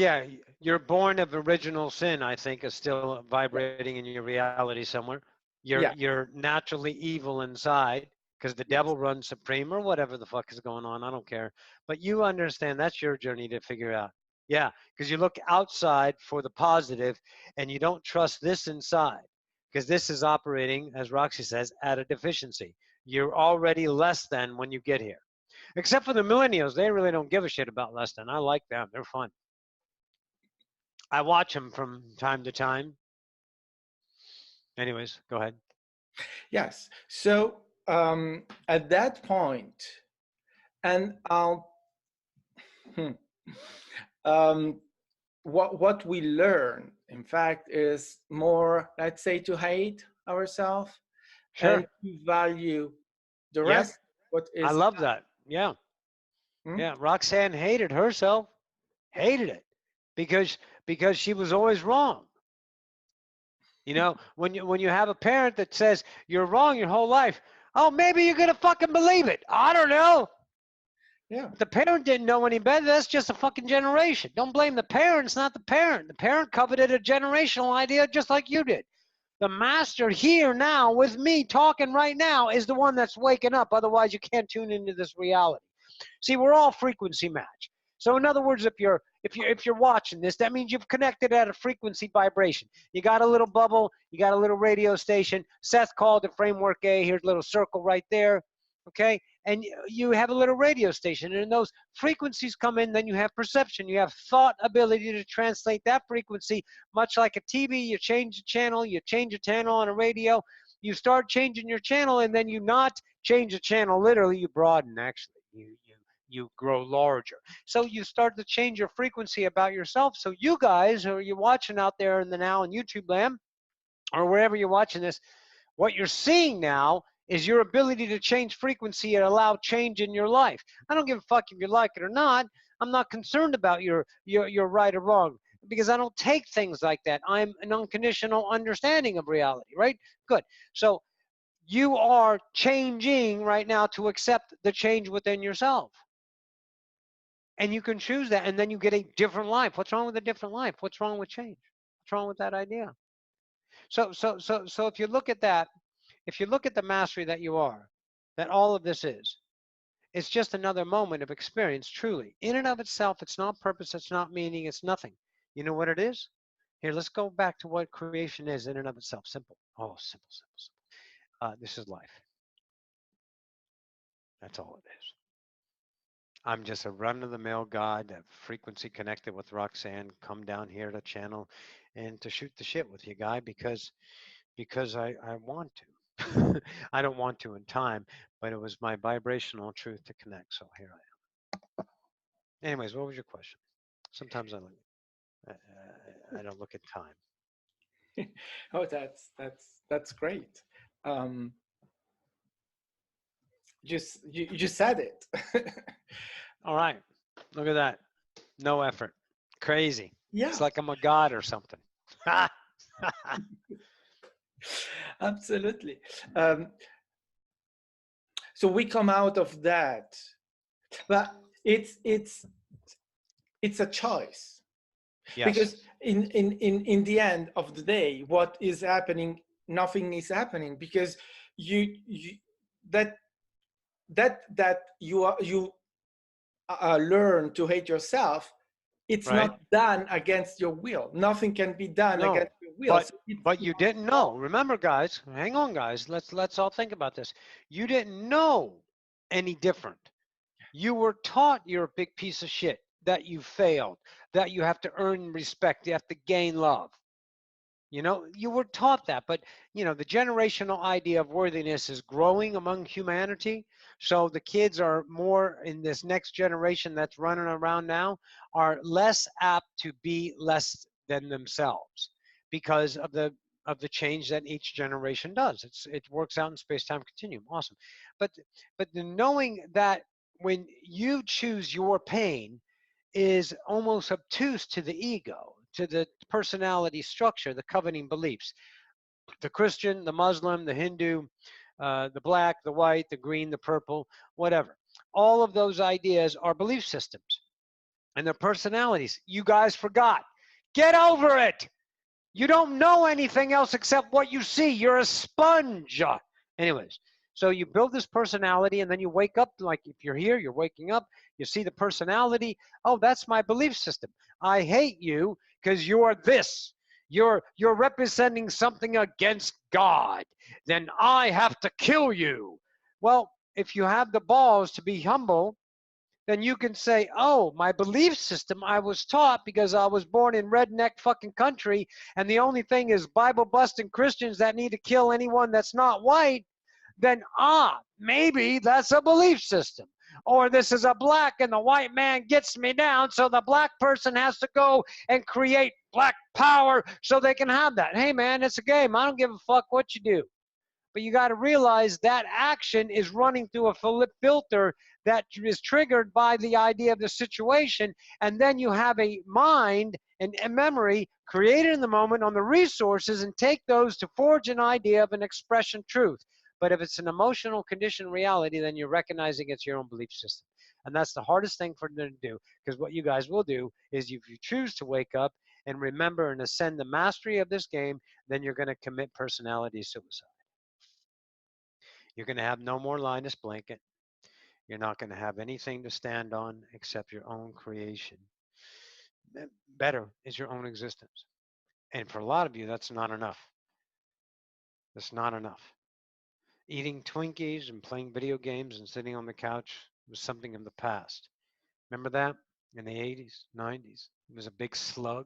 you're born of original sin, I think, is still vibrating in your reality somewhere. You're naturally evil inside because the devil runs supreme or whatever the fuck is going on. I don't care. But you understand that's your journey to figure out. Yeah, because you look outside for the positive and you don't trust this inside, because this is operating, as Roxy says, at a deficiency. You're already less than when you get here. Except for the millennials, they really don't give a shit about less than. I like them. They're fun. I watch them from time to time. Anyways, go ahead. Yes. So at that point, and what we learn, in fact, is more, let's say, to hate ourselves and to value the rest. What is? I love that. Yeah. Yeah. Roxanne hated herself. Hated it because she was always wrong. You know, when you have a parent that says you're wrong your whole life, oh, maybe you're gonna fucking believe it. I don't know. Yeah. The parent didn't know any better. That's just a fucking generation. Don't blame the parent. It's not the parent. The parent coveted a generational idea just like you did. The master here now with me talking right now is the one that's waking up. Otherwise, you can't tune into this reality. See, we're all frequency match. So in other words, if If you're watching this, that means you've connected at a frequency vibration. You got a little bubble, you got a little radio station. Seth called it framework A. Here's a little circle right there. Okay, and you have a little radio station, and those frequencies come in. Then you have perception, you have thought ability to translate that frequency, much like a TV. You change a channel on a radio. You start changing your channel, and then you not change the channel literally, you broaden. Actually, you grow larger. So you start to change your frequency about yourself. So you guys, who are you watching out there in the now in YouTube land, or wherever you're watching this, what you're seeing now is your ability to change frequency and allow change in your life. I don't give a fuck if you like it or not. I'm not concerned about your right or wrong, because I don't take things like that. I'm an unconditional understanding of reality, right? Good. So you are changing right now to accept the change within yourself. And you can choose that, and then you get a different life. What's wrong with a different life? What's wrong with change? What's wrong with that idea? So if you look at that, if you look at the mastery that you are, that all of this is, it's just another moment of experience, truly. In and of itself, it's not purpose, it's not meaning, it's nothing. You know what it is? Here, let's go back to what creation is in and of itself. Simple. Oh, simple, simple, simple. This is life. That's all it is. I'm just a run-of-the-mill God, a frequency connected with Roxanne, come down here to channel and to shoot the shit with you, guy, because I want to. I don't want to in time, but it was my vibrational truth to connect. So here I am. Anyways, what was your question? Sometimes I don't look at time. Oh, that's great. Um, you just said it. All right, look at that. No effort. Crazy. Yeah, It's like I'm a god or something. absolutely. Um, so we come out of that, but it's a choice, Yes. because in the end of the day, what is happening? Nothing is happening, because you that that you learn to hate yourself. It's Right. not done against your will. Nothing can be done No, against your will. but So it's but your you didn't fault. know. Remember, guys, hang on, guys. Let's all think about this. You didn't know any different. You were taught you're a big piece of shit, that you failed, that you have to earn respect, you have to gain love. You know, you were taught that, but the generational idea of worthiness is growing among humanity. So the kids are more in this next generation that's running around now are less apt to be less than themselves because of the change that each generation does. It works out in space-time continuum. Awesome. But the knowing that when you choose your pain is almost obtuse to the ego, to the personality structure, the coveting beliefs. The Christian, the Muslim, the Hindu, the black, the white, the green, the purple, whatever. All of those ideas are belief systems and their personalities. You guys forgot. Get over it. You don't know anything else except what you see. You're a sponge. Anyways, so you build this personality, and then you wake up, like if you're here, you're waking up, you see the personality. Oh, that's my belief system. I hate you because you're this. You're representing something against God. Then I have to kill you. Well, if you have the balls to be humble, then you can say, oh, my belief system, I was taught because I was born in redneck fucking country, and the only thing is Bible busting Christians that need to kill anyone that's not white, then maybe that's a belief system. Or this is a black and the white man gets me down, so the black person has to go and create black power so they can have that. Hey man, it's a game. I don't give a fuck what you do. But you got to realize that action is running through a filter that is triggered by the idea of the situation. And then you have a mind and a memory created in the moment on the resources and take those to forge an idea of an expression truth. But if it's an emotional conditioned reality, then you're recognizing it's your own belief system. And that's the hardest thing for them to do, because what you guys will do is if you choose to wake up and remember and ascend the mastery of this game, then you're going to commit personality suicide. You're going to have no more Linus blanket. You're not going to have anything to stand on except your own creation. better is your own existence. And for a lot of you, that's not enough. That's not enough. Eating Twinkies and playing video games and sitting on the couch was something of the past. Remember that in the 80s, 90s? It was a big slug.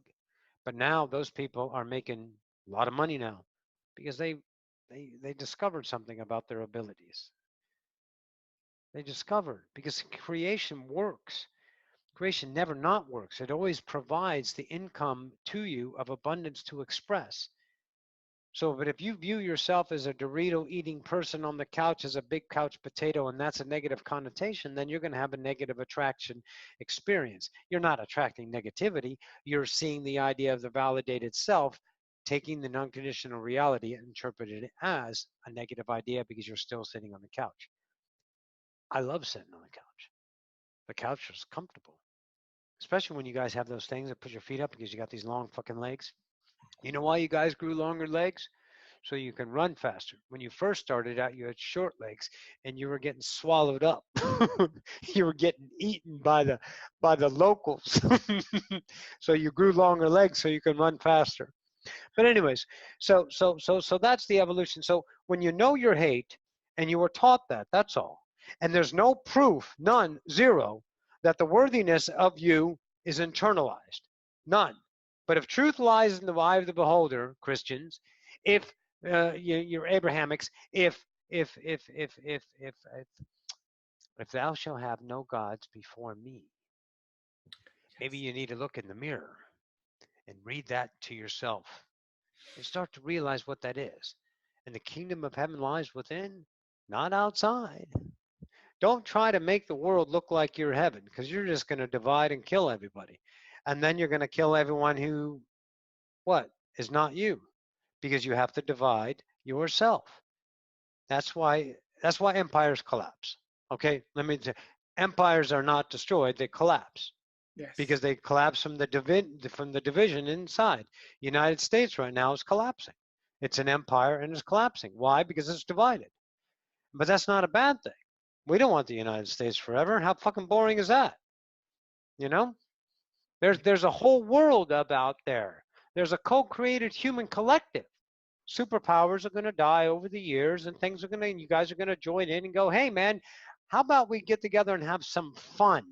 But now those people are making a lot of money now because they discovered something about their abilities. They discovered because creation works. Creation never not works. It always provides the income to you of abundance to express. So, but if you view yourself as a Dorito eating person on the couch as a big couch potato, and that's a negative connotation, then you're going to have a negative attraction experience. You're not attracting negativity. You're seeing the idea of the validated self, taking the non-conditional reality and interpreting it as a negative idea because you're still sitting on the couch. I love sitting on the couch. The couch is comfortable, especially when you guys have those things that put your feet up because you got these long fucking legs. You know why you guys grew longer legs? So you can run faster. When you first started out, you had short legs and you were getting swallowed up. You were getting eaten by the locals. So you grew longer legs so you can run faster. But anyways, so that's the evolution. So when you know your hate and you were taught that, that's all. And there's no proof, none, zero, that the worthiness of you is internalized. None. But if truth lies in the eye of the beholder, Christians, if you're Abrahamics, if thou shalt have no gods before me, maybe you need to look in the mirror and read that to yourself and start to realize what that is. And the kingdom of heaven lies within, not outside. Don't try to make the world look like your heaven because you're just going to divide and kill everybody. And then you're going to kill everyone who, what, is not you because you have to divide yourself. That's why empires collapse. Okay, let me say, empires are not destroyed; they collapse. Yes. Because they collapse from the division inside. United States right now is collapsing. It's an empire and it's collapsing. Why? Because it's divided. But that's not a bad thing. We don't want the United States forever. How fucking boring is that? You know? There's a whole world up out there. There's a co-created human collective. Superpowers are going to die over the years and things are going to, and you guys are going to join in and go, hey man, how about we get together and have some fun?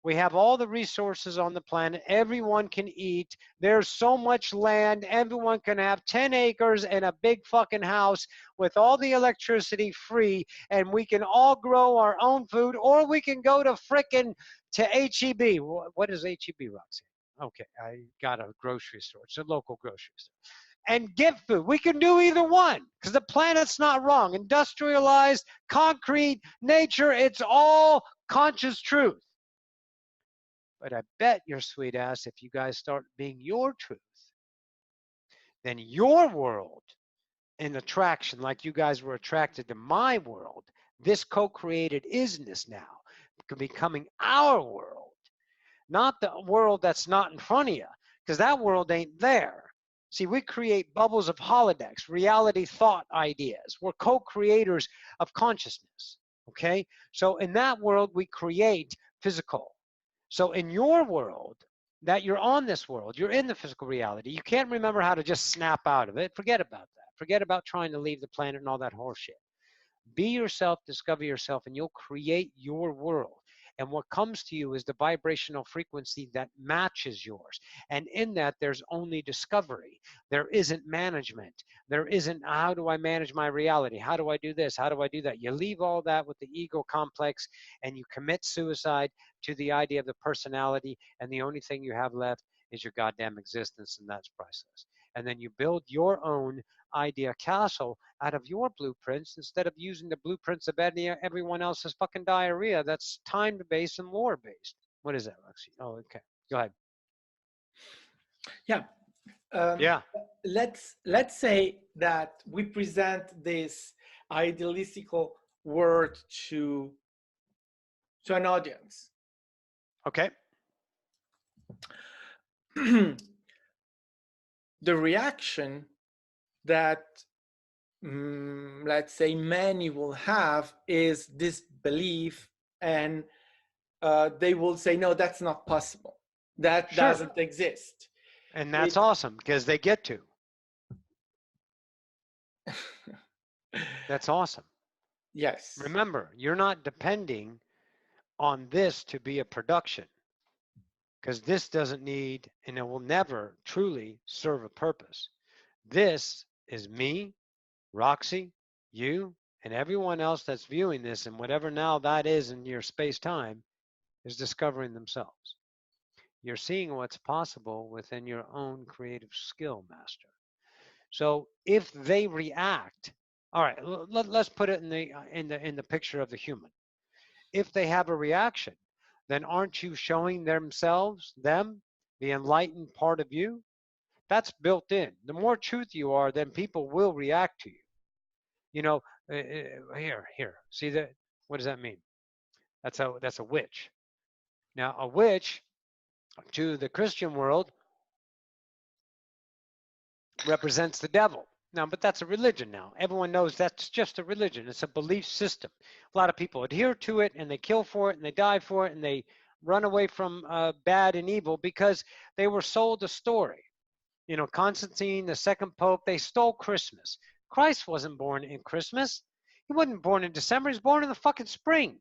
We have all the resources on the planet. Everyone can eat. There's so much land. Everyone can have 10 acres and a big fucking house with all the electricity free. And we can all grow our own food, or we can go to frickin' to HEB. What is HEB, Roxanne? Okay, I got a grocery store. It's a local grocery store. And get food. We can do either one because the planet's not wrong. Industrialized, concrete, nature, it's all conscious truth. But I bet your sweet ass, if you guys start being your truth, then your world in attraction, like you guys were attracted to my world, this co-created isness now, becoming our world, not the world that's not in front of you, because that world ain't there. See, we create bubbles of holodecks, reality thought ideas. We're co-creators of consciousness, okay? So in that world, we create physical. So in your world, that you're on this world, you're in the physical reality. You can't remember how to just snap out of it. Forget about that. Forget about trying to leave the planet and all that horseshit. Be yourself, discover yourself, and you'll create your world. And what comes to you is the vibrational frequency that matches yours. And in that, there's only discovery. There isn't management. There isn't, how do I manage my reality? How do I do this? How do I do that? You leave all that with the ego complex and you commit suicide to the idea of the personality. And the only thing you have left is your goddamn existence, and that's priceless. And then you build your own idea castle out of your blueprints instead of using the blueprints of everyone else's fucking diarrhea that's time-based and lore-based. What is that, Roxy? Oh, okay. Go ahead. Yeah. Yeah. Let's say that we present this idealistical word to an audience. Okay. The reaction that let's say many will have is disbelief, and they will say, no, that's not possible. that Sure. doesn't exist. And that's It, awesome because they get to. That's awesome. yes, Remember, you're not depending on this to be a production because this doesn't need and it will never truly serve a purpose. This is me, Roxy, you, and everyone else that's viewing this, and whatever now that is in your space time, is discovering themselves. You're seeing what's possible within your own creative skill, master. So if they react, all right, let's put it in the picture of the human. If they have a reaction, then aren't you showing them, the enlightened part of you? That's built in. The more truth you are, then people will react to you. You know, here. See that? What does that mean? That's a witch. Now, a witch to the Christian world represents the devil. Now, but that's a religion now. Everyone knows that's just a religion. It's a belief system. A lot of people adhere to it and they kill for it and they die for it and they run away from bad and evil because they were sold a story. You know, Constantine, the second pope, they stole Christmas. Christ wasn't born in Christmas. He wasn't born in December. He was born in the fucking spring.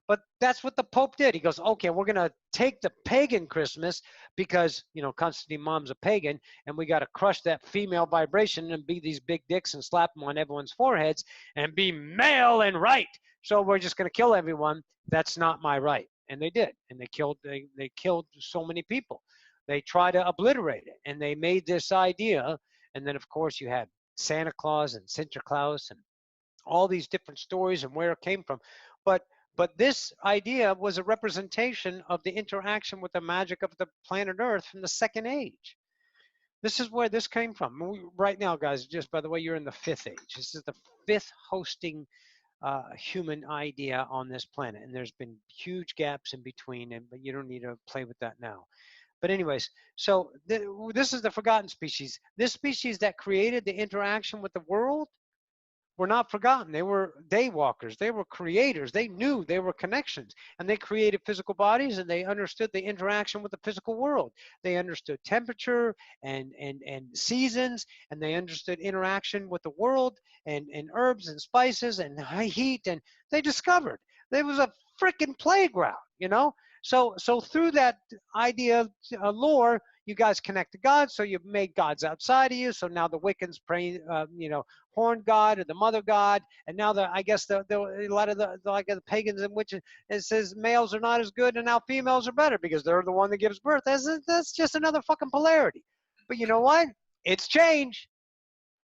But that's what the Pope did. He goes, okay, we're going to take the pagan Christmas because, you know, Constantine Mom's a pagan, and we got to crush that female vibration and be these big dicks and slap them on everyone's foreheads and be male and right. So we're just going to kill everyone. That's not my right. And they did. And they killed so many people. They tried to obliterate it. And they made this idea. And then, of course, you had Santa Claus and Sinterklaas and all these different stories and where it came from. But this idea was a representation of the interaction with the magic of the planet Earth from the Second Age. This is where this came from. Right now, guys, just by the way, you're in the fifth age. This is the fifth hosting human idea on this planet, and there's been huge gaps in between, but you don't need to play with that now. But anyways, so this is the forgotten species. This species that created the interaction with the world were not forgotten. They were day walkers. They were creators. They knew they were connections. And they created physical bodies and they understood the interaction with the physical world. They understood temperature and seasons, and they understood interaction with the world and herbs and spices and high heat. And they discovered there was a freaking playground, you know? So through that idea lore, you guys connect to God, so you've made gods outside of you. So now the Wiccans pray, horn god or the mother god, and now I guess a lot of the pagans and witches, it says males are not as good and now females are better because they're the one that gives birth. That's just another fucking polarity. But you know what? It's change.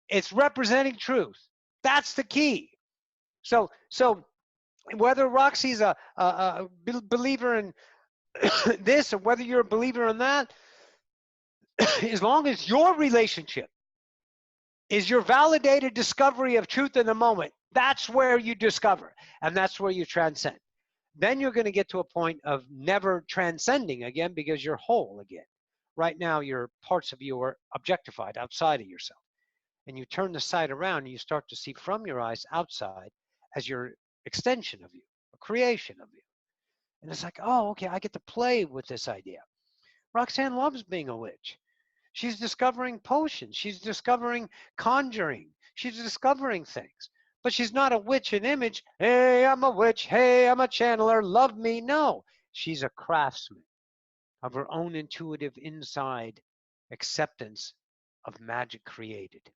It's representing truth. That's the key. So whether Roxy's a believer in this or whether you're a believer in that, as long as your relationship is your validated discovery of truth in the moment, that's where you discover and that's where you transcend. Then you're going to get to a point of never transcending again because you're whole again. Right now, your parts of you are objectified outside of yourself. And you turn the sight around and you start to see from your eyes outside as your extension of you, a creation of you. And it's like, oh, okay, I get to play with this idea. Roxanne loves being a witch. She's discovering potions. She's discovering conjuring. She's discovering things. But she's not a witch in image. Hey, I'm a witch. Hey, I'm a channeler. Love me. No. She's a craftsman of her own intuitive inside acceptance of magic created.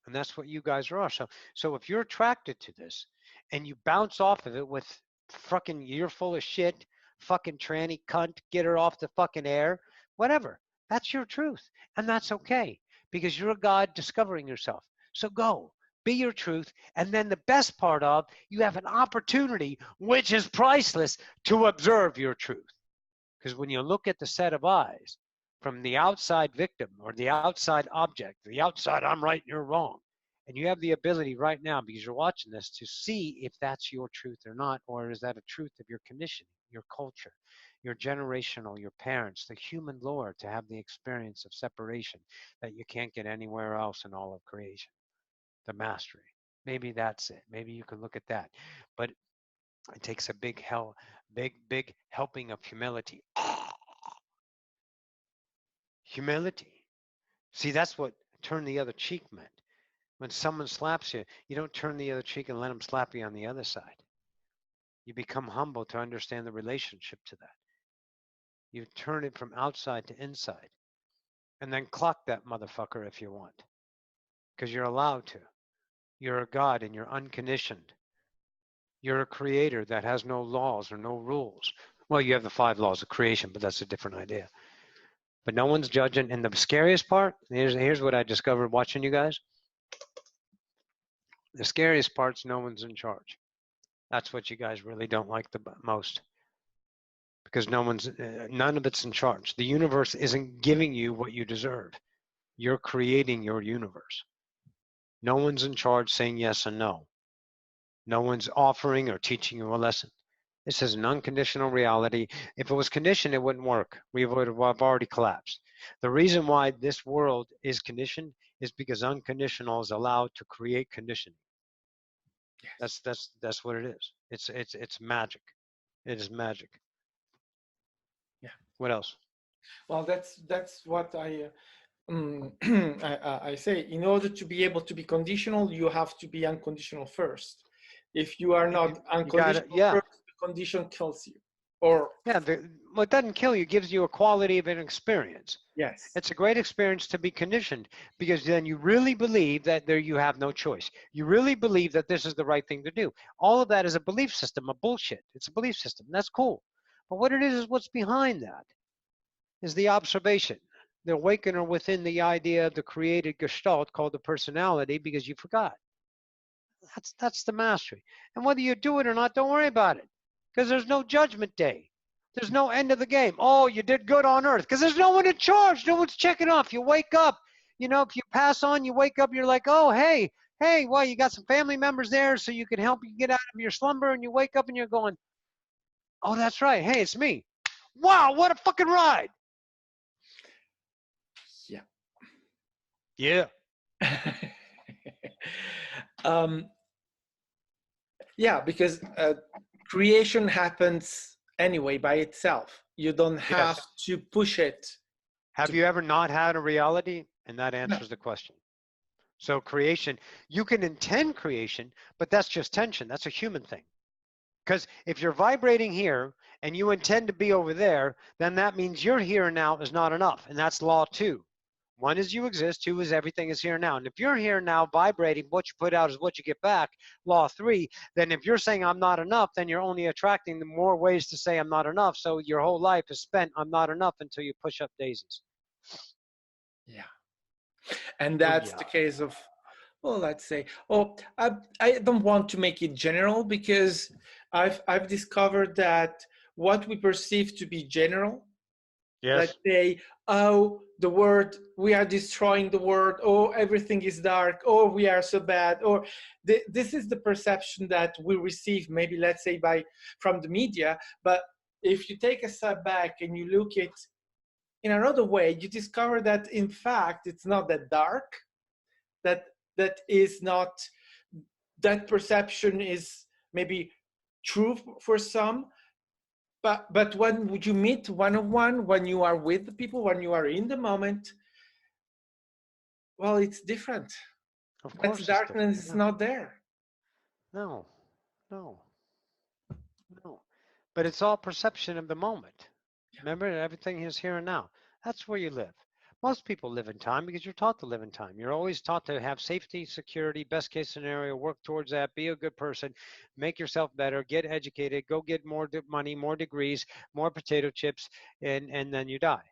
And that's what you guys are. So if you're attracted to this and you bounce off of it with fucking you're full of shit, fucking tranny cunt, get her off the fucking air, whatever. That's your truth. And that's okay because you're a God discovering yourself. So go, be your truth. And then the best part of you have an opportunity, which is priceless, to observe your truth. Because when you look at the set of eyes from the outside victim or the outside object, the outside I'm right, you're wrong. And you have the ability right now, because you're watching this, to see if that's your truth or not, or is that a truth of your conditioning, your culture, your generational, your parents, the human lore to have the experience of separation that you can't get anywhere else in all of creation, the mastery. Maybe that's it. Maybe you can look at that. But it takes a big helping of humility Humility. See, that's what turn the other cheek meant. When someone slaps you, you don't turn the other cheek and let them slap you on the other side. You become humble to understand the relationship to that. You turn it from outside to inside. And then clock that motherfucker if you want. Because you're allowed to. You're a God and you're unconditioned. You're a creator that has no laws or no rules. Well, you have the 5 laws of creation, but that's a different idea. But no one's judging. And the scariest part, here's what I discovered watching you guys. The scariest part's no one's in charge. That's what you guys really don't like the most. Because none of it's in charge. The universe isn't giving you what you deserve. You're creating your universe. No one's in charge saying yes and no. No one's offering or teaching you a lesson. This is an unconditional reality. If it was conditioned, it wouldn't work. We would have already collapsed. The reason why this world is conditioned is because unconditional is allowed to create conditioning. Yes. That's what it is. It's magic. It is magic. Yeah. What else? Well, that's what I say. In order to be able to be conditional, you have to be unconditional first. If you are not You got it. unconditional Yeah. first, the condition kills you. Or Yeah. What doesn't kill you gives you a quality of an experience. yes. It's a great experience to be conditioned because then you really believe that there you have no choice. You really believe that this is the right thing to do. All of that is a belief system, a bullshit. It's a belief system. That's cool. But what it is what's behind that is the observation, the awakener within the idea of the created gestalt called the personality because you forgot. That's the mastery. And whether you do it or not, don't worry about it because there's no judgment day. There's no end of the game. Oh, you did good on earth because there's no one in charge. No one's checking off. You wake up, if you pass on, you wake up, you're like, oh, hey, well, you got some family members there so you can help you get out of your slumber. And you wake up and you're going, oh, that's right. Hey, it's me. Wow, what a fucking ride. Yeah. Yeah. Yeah, because creation happens anyway by itself. You don't have Yes. to push it. Have you ever not had a reality? And that answers the question. So creation, you can intend creation, but that's just tension. That's a human thing. Because if you're vibrating here and you intend to be over there, then that means your here and now is not enough. And that's law 2. 1 is you exist, 2 is everything is here now. And if you're here now vibrating, what you put out is what you get back, law 3, then if you're saying I'm not enough, then you're only attracting the more ways to say I'm not enough. So your whole life is spent I'm not enough until you push up daisies. Yeah. And that's the case of, well, let's say, I don't want to make it general because I've discovered that what we perceive to be general, let's say, oh, the world, we are destroying the world, oh, everything is dark, oh, we are so bad, or this is the perception that we receive, maybe, let's say, from the media. But if you take a step back and you look at in another way, you discover that in fact it's not that dark, that is not, that perception is maybe true for some, but when you meet one-on-one, when you are with the people, when you are in the moment, well, it's different. Of course, That darkness is not there. No. But it's all perception of the moment. Remember, everything is here and now. That's where you live. Most people live in time because you're taught to live in time. You're always taught to have safety, security, best case scenario, work towards that, be a good person, make yourself better, get educated, go get more money, more degrees, more potato chips, and then you die.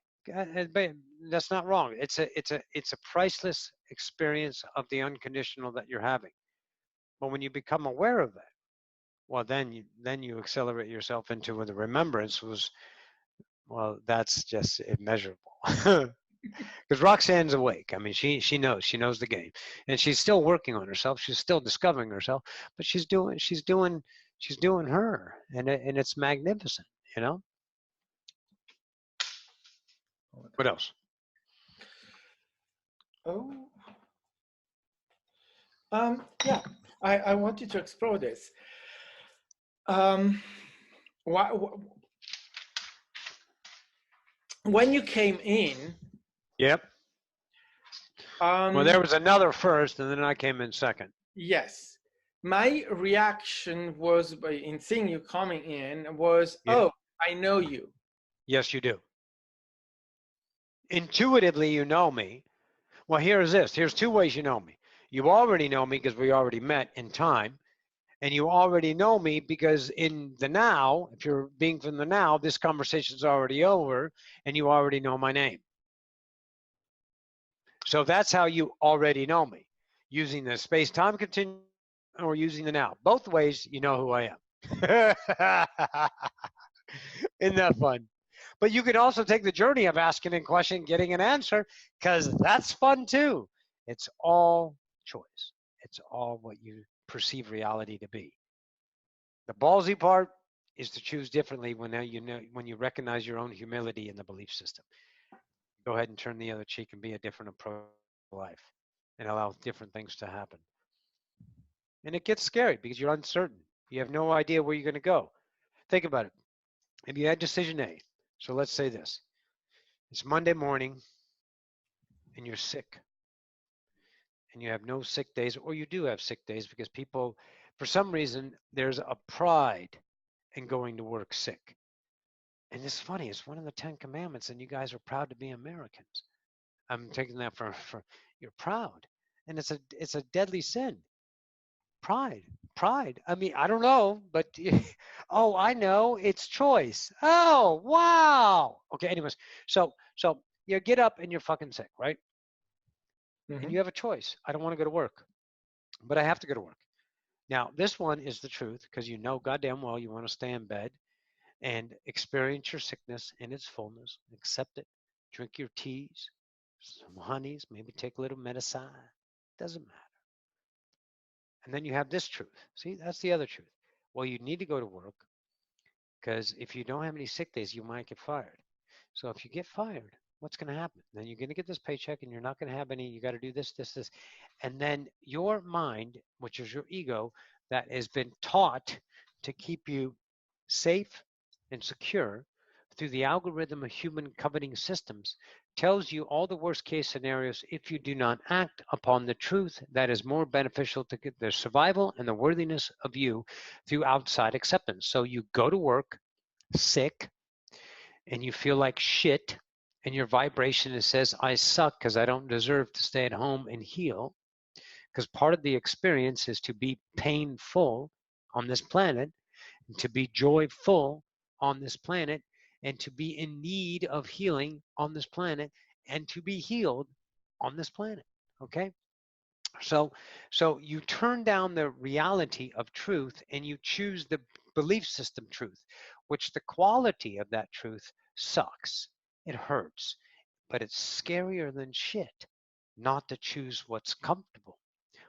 That's not wrong. It's a priceless experience of the unconditional that you're having. But when you become aware of it, well, then you accelerate yourself into where the remembrance was. Well, that's just immeasurable. Because Roxanne's awake. I mean, she knows the game, and she's still working on herself. She's still discovering herself, but she's doing her, and it's magnificent. What else? Oh, yeah, I wanted to explore this. When you came in, Yep. Well, Um, there was another first, and then I came in second. yes. My reaction was, in seeing you coming in, was, Yeah. oh, I know you. Yes, you do. Intuitively, you know me. Well, here's this. Here's two ways you know me. You already know me because we already met in time, and you already know me because in the now, if you're being from the now, this conversation's already over, and you already know my name. So that's how you already know me, using the space-time continuum or using the now. Both ways, you know who I am. Isn't that fun? But you can also take the journey of asking a question, getting an answer, because that's fun too. It's all choice. It's all what you perceive reality to be. The ballsy part is to choose differently when you know when you recognize your own humility in the belief system. Go ahead and turn the other cheek and be a different approach to life and allow different things to happen. And it gets scary because you're uncertain. You have no idea where you're going to go. Think about it. If you had decision A, so let's say this, it's Monday morning and you're sick and you have no sick days, or you do have sick days because people, for some reason, there's a pride in going to work sick. And it's funny, it's one of the 10 commandments, and you guys are proud to be Americans. I'm taking that for you're proud. And it's a deadly sin. Pride. Pride. I mean, I don't know, but oh, I know, it's choice. Oh, wow. Okay, anyways, so you get up and you're fucking sick, right? And Mhm. you have a choice. I don't want to go to work, but I have to go to work. Now, this one is the truth because you know goddamn well you want to stay in bed and experience your sickness in its fullness, accept it, drink your teas, some honeys, maybe take a little medicine. Doesn't matter. And then you have this truth. See, that's the other truth. Well, you need to go to work because if you don't have any sick days, you might get fired. So if you get fired, what's going to happen? Then you're going to get this paycheck and you're not going to have any, you got to do this, this, this. And then your mind, which is your ego, that has been taught to keep you safe and secure through the algorithm of human coveting systems, tells you all the worst case scenarios if you do not act upon the truth that is more beneficial to the survival and the worthiness of you through outside acceptance. So you go to work sick and you feel like shit and your vibration is says I suck because I don't deserve to stay at home and heal, because part of the experience is to be painful on this planet and to be joyful on this planet and to be in need of healing on this planet and to be healed on this planet. Okay, so so you turn down the reality of truth and you choose the belief system truth, which the quality of that truth sucks. It hurts, but it's scarier than shit not to choose what's comfortable,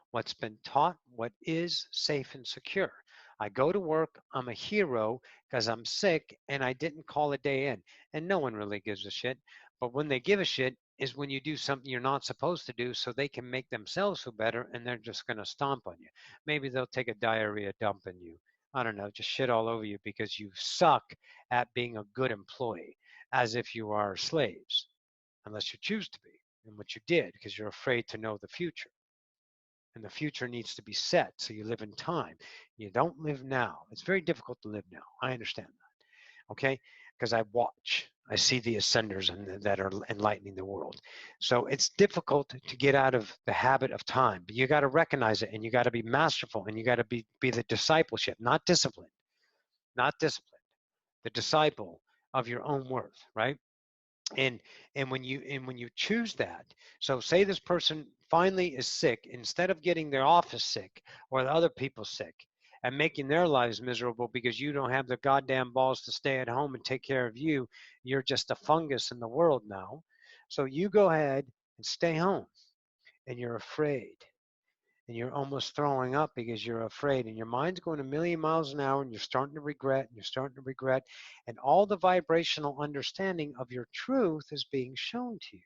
what's been taught, what is safe and secure. I go to work, I'm a hero because I'm sick and I didn't call a day in. And no one really gives a shit. But when they give a shit is when you do something you're not supposed to do so they can make themselves feel better and they're just going to stomp on you. Maybe they'll take a diarrhea dump in you. I don't know, just shit all over you because you suck at being a good employee, as if you are slaves, unless you choose to be, and what you did because you're afraid to know the future, and the future needs to be set so you live in time. You don't live now. It's very difficult to live now. I understand that. Okay, because I watch, I see the ascenders and that are enlightening the world. So it's difficult to get out of the habit of time, but you got to recognize it and you got to be masterful and you got to be the discipleship, not discipline, not discipline, the disciple of your own worth, right? and and when you choose that, so say this person finally is sick, instead of getting their office sick or the other people sick and making their lives miserable because you don't have the goddamn balls to stay at home and take care of you, you're just a fungus in the world now. So you go ahead and stay home and you're afraid and you're almost throwing up because you're afraid and your mind's going a million miles an hour and you're starting to regret and you're starting to regret, and all the vibrational understanding of your truth is being shown to you.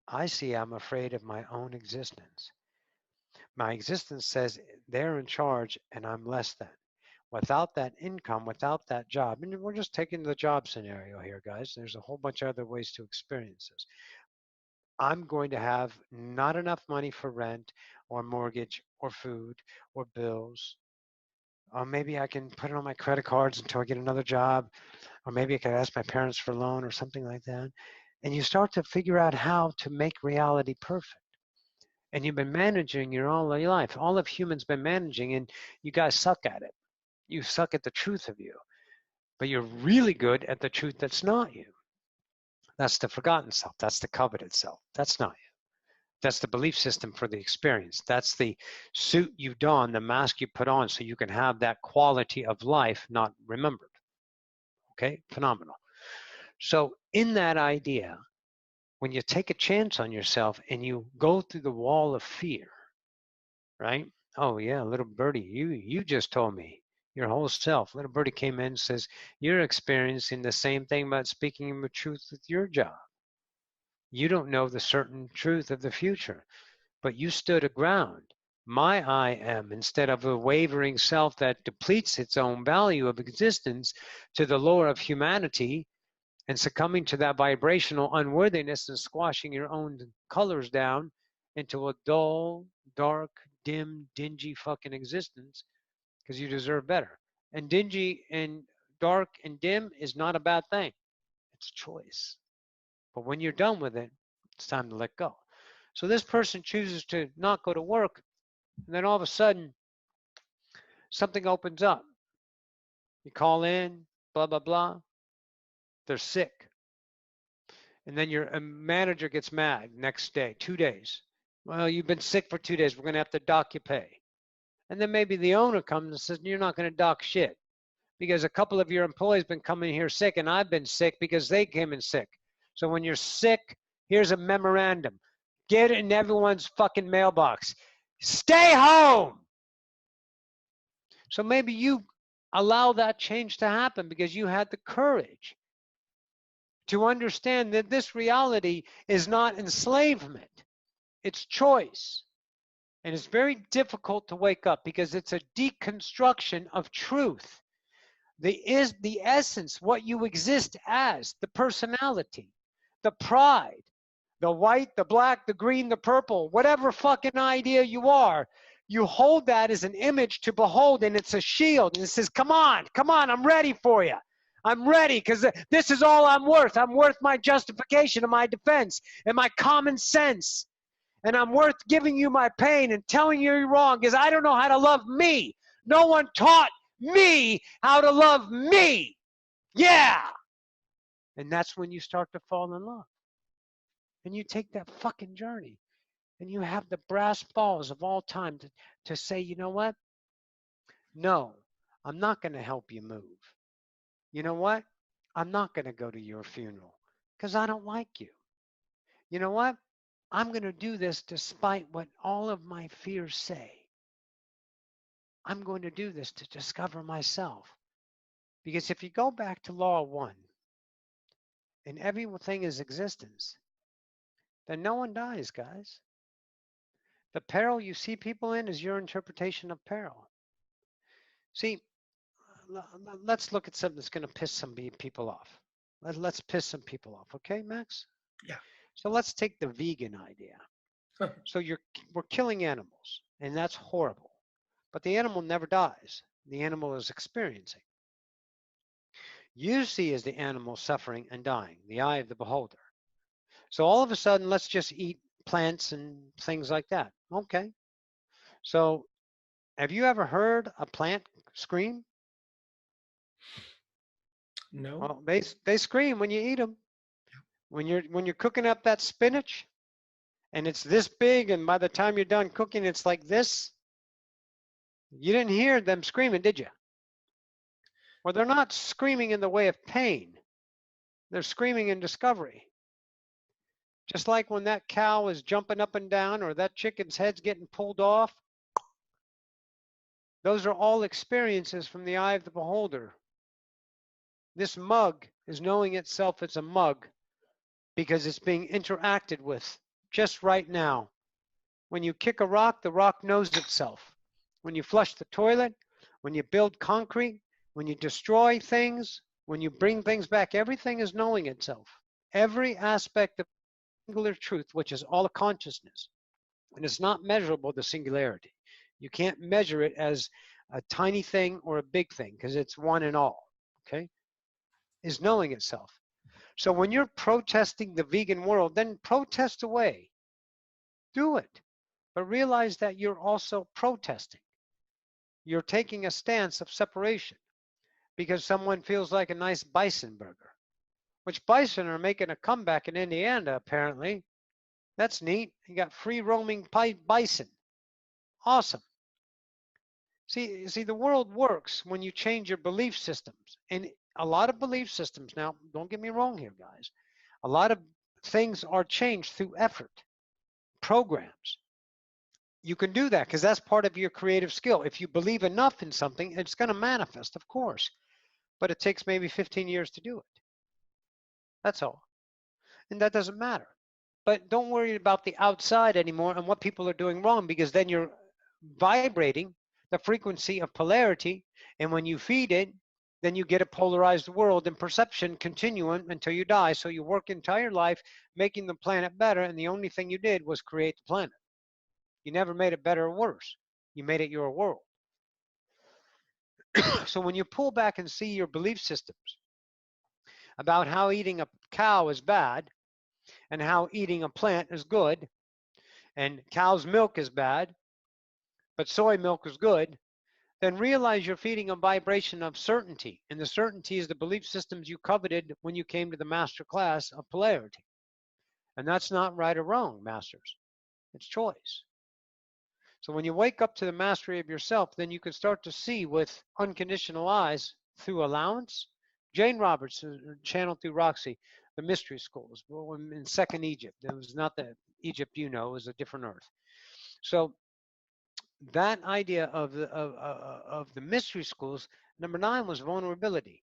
I see I'm afraid of my own existence. My existence says they're in charge and I'm less than. without that income, without that job, and we're just taking the job scenario here, guys. There's a whole bunch of other ways to experience this. I'm going to have not enough money for rent or mortgage or food or bills. Or maybe I can put it on my credit cards until I get another job. Or maybe I could ask my parents for a loan or something like that. And you start to figure out how to make reality perfect. And you've been managing your own life. All of humans been managing, and you guys suck at it. You suck at the truth of you. But you're really good at the truth that's not you. That's the forgotten self. That's the coveted self. That's not you. That's the belief system for the experience. That's the suit you don, the mask you put on so you can have that quality of life not remembered. Okay, phenomenal. So in that idea, when you take a chance on yourself and you go through the wall of fear, right? Oh yeah, little birdie, you just told me your whole self. Little birdie came in and says, you're experiencing the same thing about speaking the truth with your job. You don't know the certain truth of the future, but you stood a ground. My I am, instead of a wavering self that depletes its own value of existence to the lure of humanity and succumbing to that vibrational unworthiness and squashing your own colors down into a dull, dark, dim, dingy fucking existence because you deserve better. And dingy and dark and dim is not a bad thing. It's a choice. But when you're done with it, it's time to let go. So this person chooses to not go to work, and then all of a sudden, something opens up. You call in, blah, blah, blah. They're sick. And then your manager gets mad next day, 2 days. Well, you've been sick for 2 days. We're going to have to dock your pay. And then maybe the owner comes and says, you're not going to dock shit because a couple of your employees been coming here sick, and I've been sick because they came in sick. So when you're sick, here's a memorandum. Get it in everyone's fucking mailbox. Stay home. So maybe you allow that change to happen because you had the courage to understand that this reality is not enslavement, it's choice. And it's very difficult to wake up because it's a deconstruction of truth. The essence, what you exist as, the personality, the pride, the white, the black, the green, the purple, whatever fucking idea you are, you hold that as an image to behold, and it's a shield. And it says, come on, I'm ready for you. I'm ready because this is all I'm worth. I'm worth my justification and my defense and my common sense. And I'm worth giving you my pain and telling you you're wrong because I don't know how to love me. No one taught me how to love me. Yeah. And that's when you start to fall in love. And you take that fucking journey and you have the brass balls of all time to say, you know what? No, I'm not going to help you move. You know what? I'm not going to go to your funeral because I don't like you. You know what? I'm going to do this despite what all of my fears say. I'm going to do this to discover myself. Because if you go back to law 1 and everything is existence, then no one dies, guys. The peril you see people in is your interpretation of peril. See, let's look at something that's going to piss some people off. Let's piss some people off, okay, Max? Yeah. So let's take the vegan idea. So we're killing animals, and that's horrible. But the animal never dies. The animal is experiencing. You see as the animal suffering and dying, the eye of the beholder. So all of a sudden, let's just eat plants and things like that. Okay. So have you ever heard a plant scream? No. Well, they scream when you eat them. When you're cooking up that spinach, and it's this big, and by the time you're done cooking, it's like this. You didn't hear them screaming, did you? Well, they're not screaming in the way of pain. They're screaming in discovery. Just like when that cow is jumping up and down or that chicken's head's getting pulled off. Those are all experiences from the eye of the beholder. This mug is knowing itself as a mug because it's being interacted with just right now. When you kick a rock, the rock knows itself. When you flush the toilet, When you build concrete, when you destroy things, when you bring things back, everything is knowing itself. Every aspect of singular truth, which is all consciousness, and it's not measurable, the singularity. You can't measure it as a tiny thing or a big thing because it's one and all, okay? Is knowing itself. So when you're protesting the vegan world, then protest away. Do it. But realize that you're also protesting. You're taking a stance of separation because someone feels like a nice bison burger, which bison are making a comeback in Indiana, apparently. That's neat. You got free roaming bison. Awesome. See, the world works when you change your belief systems. And a lot of belief systems, now, don't get me wrong here, guys. A lot of things are changed through effort, programs. You can do that because that's part of your creative skill. If you believe enough in something, it's going to manifest, of course. But it takes maybe 15 years to do it. That's all. And that doesn't matter. But don't worry about the outside anymore and what people are doing wrong, because then you're vibrating the frequency of polarity. And when you feed it, then you get a polarized world and perception continuum until you die. So you work entire life making the planet better. And the only thing you did was create the planet. You never made it better or worse. You made it your world. So when you pull back and see your belief systems about how eating a cow is bad and how eating a plant is good, and cow's milk is bad, but soy milk is good, then realize you're feeding a vibration of certainty. And the certainty is the belief systems you coveted when you came to the master class of polarity. And that's not right or wrong, masters. It's choice. So when you wake up to the mastery of yourself, then you can start to see with unconditional eyes through allowance. Jane Roberts, channeled through Roxy, the mystery schools in second Egypt. It was not the Egypt you know, it was a different earth. So that idea of the mystery schools, number 9 was vulnerability.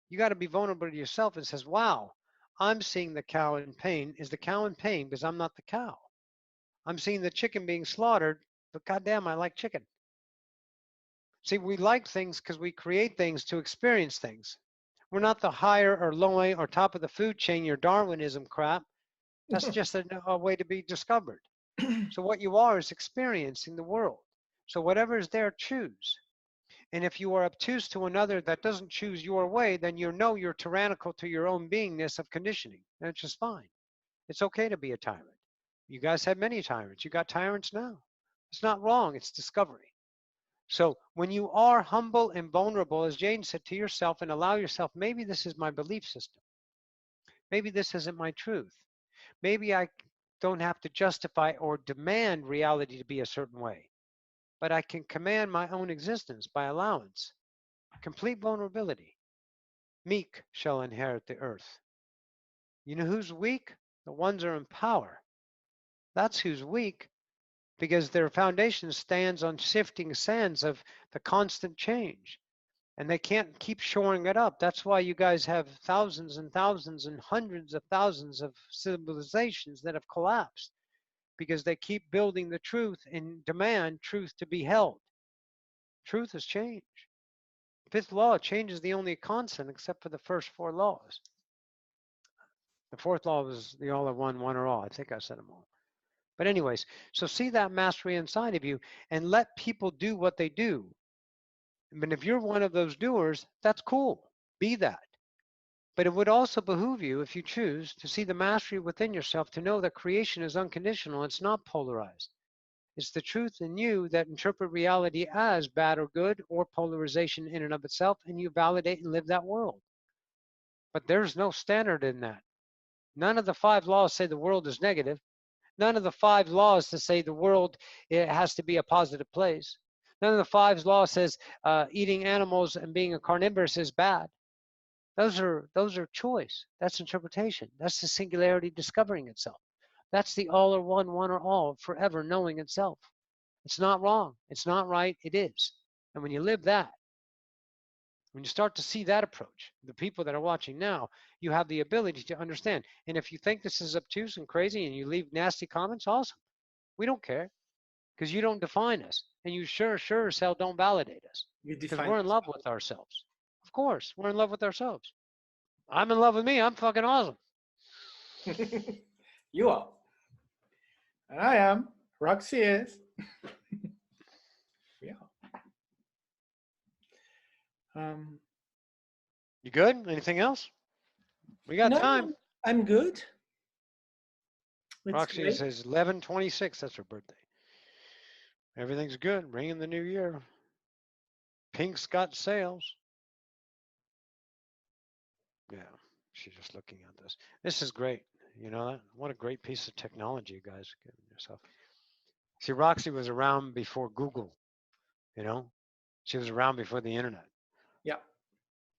You got to be vulnerable to yourself and says, wow, I'm seeing the cow in pain. Is the cow in pain because I'm not the cow? I'm seeing the chicken being slaughtered, but goddamn, I like chicken. See, we like things because we create things to experience things. We're not the higher or lower or top of the food chain, your Darwinism crap. That's just a way to be discovered. So what you are is experiencing the world. So whatever is there, choose. And if you are obtuse to another that doesn't choose your way, then you know you're tyrannical to your own beingness of conditioning. And it's just fine. It's okay to be a tyrant. You guys have many tyrants. You got tyrants now. It's not wrong. It's discovery. So when you are humble and vulnerable, as Jane said, to yourself, and allow yourself, maybe this is my belief system. Maybe this isn't my truth. Maybe I don't have to justify or demand reality to be a certain way, but I can command my own existence by allowance. Complete vulnerability. Meek shall inherit the earth. You know who's weak? The ones that are in power. That's who's weak, because their foundation stands on shifting sands of the constant change. And they can't keep shoring it up. That's why you guys have thousands and thousands and hundreds of thousands of civilizations that have collapsed, because they keep building the truth and demand truth to be held. Truth has changed. Fifth law, change is the only constant except for the first 4 laws. The fourth law was the all or one, one or all. I think I said them all. But anyways, so see that mastery inside of you and let people do what they do. But if you're one of those doers, that's cool. Be that. But it would also behoove you, if you choose, to see the mastery within yourself, to know that creation is unconditional. It's not polarized. It's the truth in you that interpret reality as bad or good or polarization in and of itself, and you validate and live that world. But there's no standard in that. None of the 5 laws say the world is negative. None of the 5 laws to say the world, it has to be a positive place. None of the 5 laws says eating animals and being a carnivorous is bad. Those are choice. That's interpretation. That's the singularity discovering itself. That's the all or one, one or all, forever knowing itself. It's not wrong. It's not right. It is. And when you live that, when you start to see that approach, the people that are watching now, you have the ability to understand. And if you think this is obtuse and crazy and you leave nasty comments, awesome. We don't care, because you don't define us, and you sure as hell don't validate us, You because define we're in love with ourselves. Of course, we're in love with ourselves. I'm in love with me. I'm fucking awesome. yourself. You are. And I am. Roxy is. Yeah. You good? Anything else? We got No, time. I'm good. It's Roxy great. says 11/26. That's her birthday. Everything's good. Ringing the new year. Pink's got sales. Yeah, she's just looking at this. This is great. You know that? What a great piece of technology you guys are giving yourself. See, Roxy was around before Google. You know, she was around before the internet. Yeah.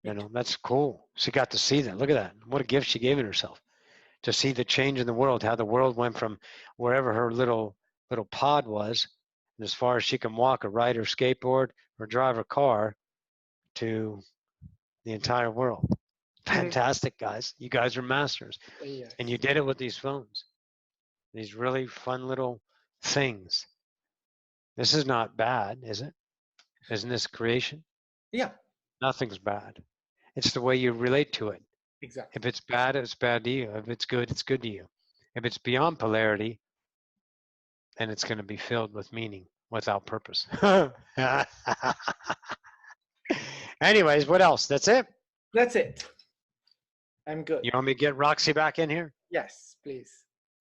You know, that's cool. She got to see that. Look at that. What a gift she gave herself to see the change in the world, how the world went from wherever her little pod was, and as far as she can walk or ride her skateboard or drive her car, to the entire world. Fantastic, guys. You guys are masters. Yes. And you did it with these phones. These really fun little things. This is not bad, is it? Isn't this creation? Yeah. Nothing's bad. It's the way you relate to it. Exactly. If it's bad, it's bad to you. If it's good to you. If it's beyond polarity, then it's going to be filled with meaning without purpose. Anyways, what else? That's it? That's it. I'm good. You want me to get Roxy back in here? Yes, please.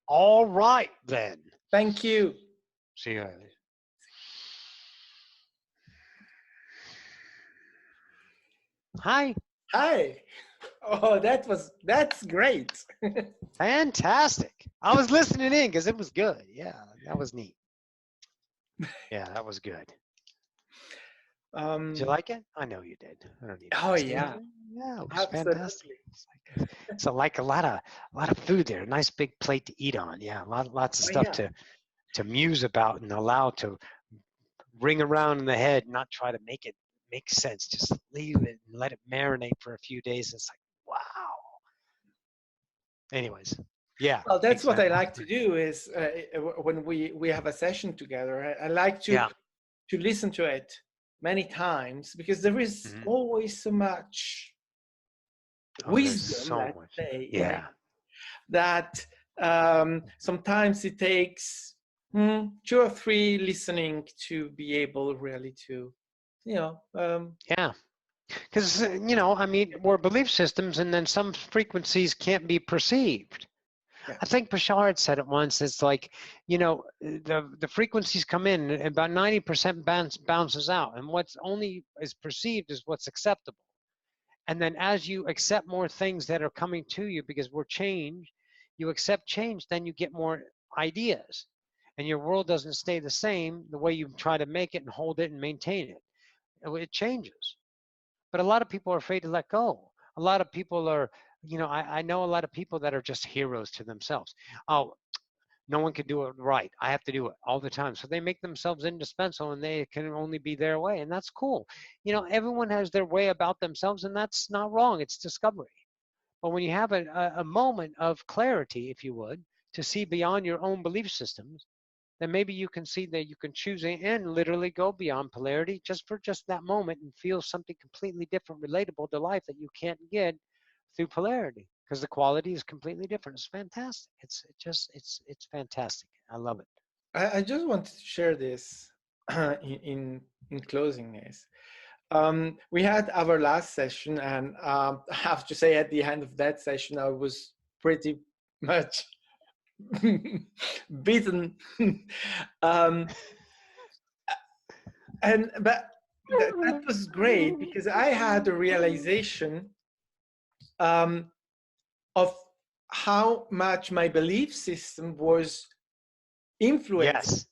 All right, then. Thank you. See you later. Hi. Hi. Oh, that's great. Fantastic. I was listening in because it was good. Yeah, that was neat. Yeah, that was good. Did you like it? I know you did. I don't need to Oh ask yeah. you. Yeah, it was Absolutely. fantastic. It's like a lot of food there. A nice big plate to eat on. Yeah, lots of Oh stuff yeah. to muse about and allow to ring around in the head, not try to make it make sense. Just leave it and let it marinate for a few days. It's like, wow. Anyways, yeah. Well, that's what I exactly. like to do is when we have a session together, I like Yeah. to listen to it many times because there is always so much wisdom, so let's much. say, Yeah. that sometimes it takes 2 or 3 listening to be able really to, Yeah. Because, I mean, we're belief systems and then some frequencies can't be perceived. yeah. I think Bashar said it once. It's like, the frequencies come in and about 90% bounces out. And what's only is perceived is what's acceptable. And then as you accept more things that are coming to you because we're changed, you accept change, then you get more ideas. And your world doesn't stay the same the way you try to make it and hold it and maintain it. It changes. But a lot of people are afraid to let go. A lot of people are, I know a lot of people that are just heroes to themselves. Oh, no one can do it right. I have to do it all the time. So they make themselves indispensable and they can only be their way. And that's cool. Everyone has their way about themselves and that's not wrong. It's discovery. But when you have a moment of clarity, if you would, to see beyond your own belief systems, then maybe you can see that you can choose and literally go beyond polarity just for just that moment and feel something completely different, relatable to life that you can't get through polarity because the quality is completely different. It's fantastic. It's fantastic. I love it. I just wanted to share this in closing this. We had our last session, and I have to say, at the end of that session, I was pretty much beaten. But that was great because I had a realization of how much my belief system was influencing Yes.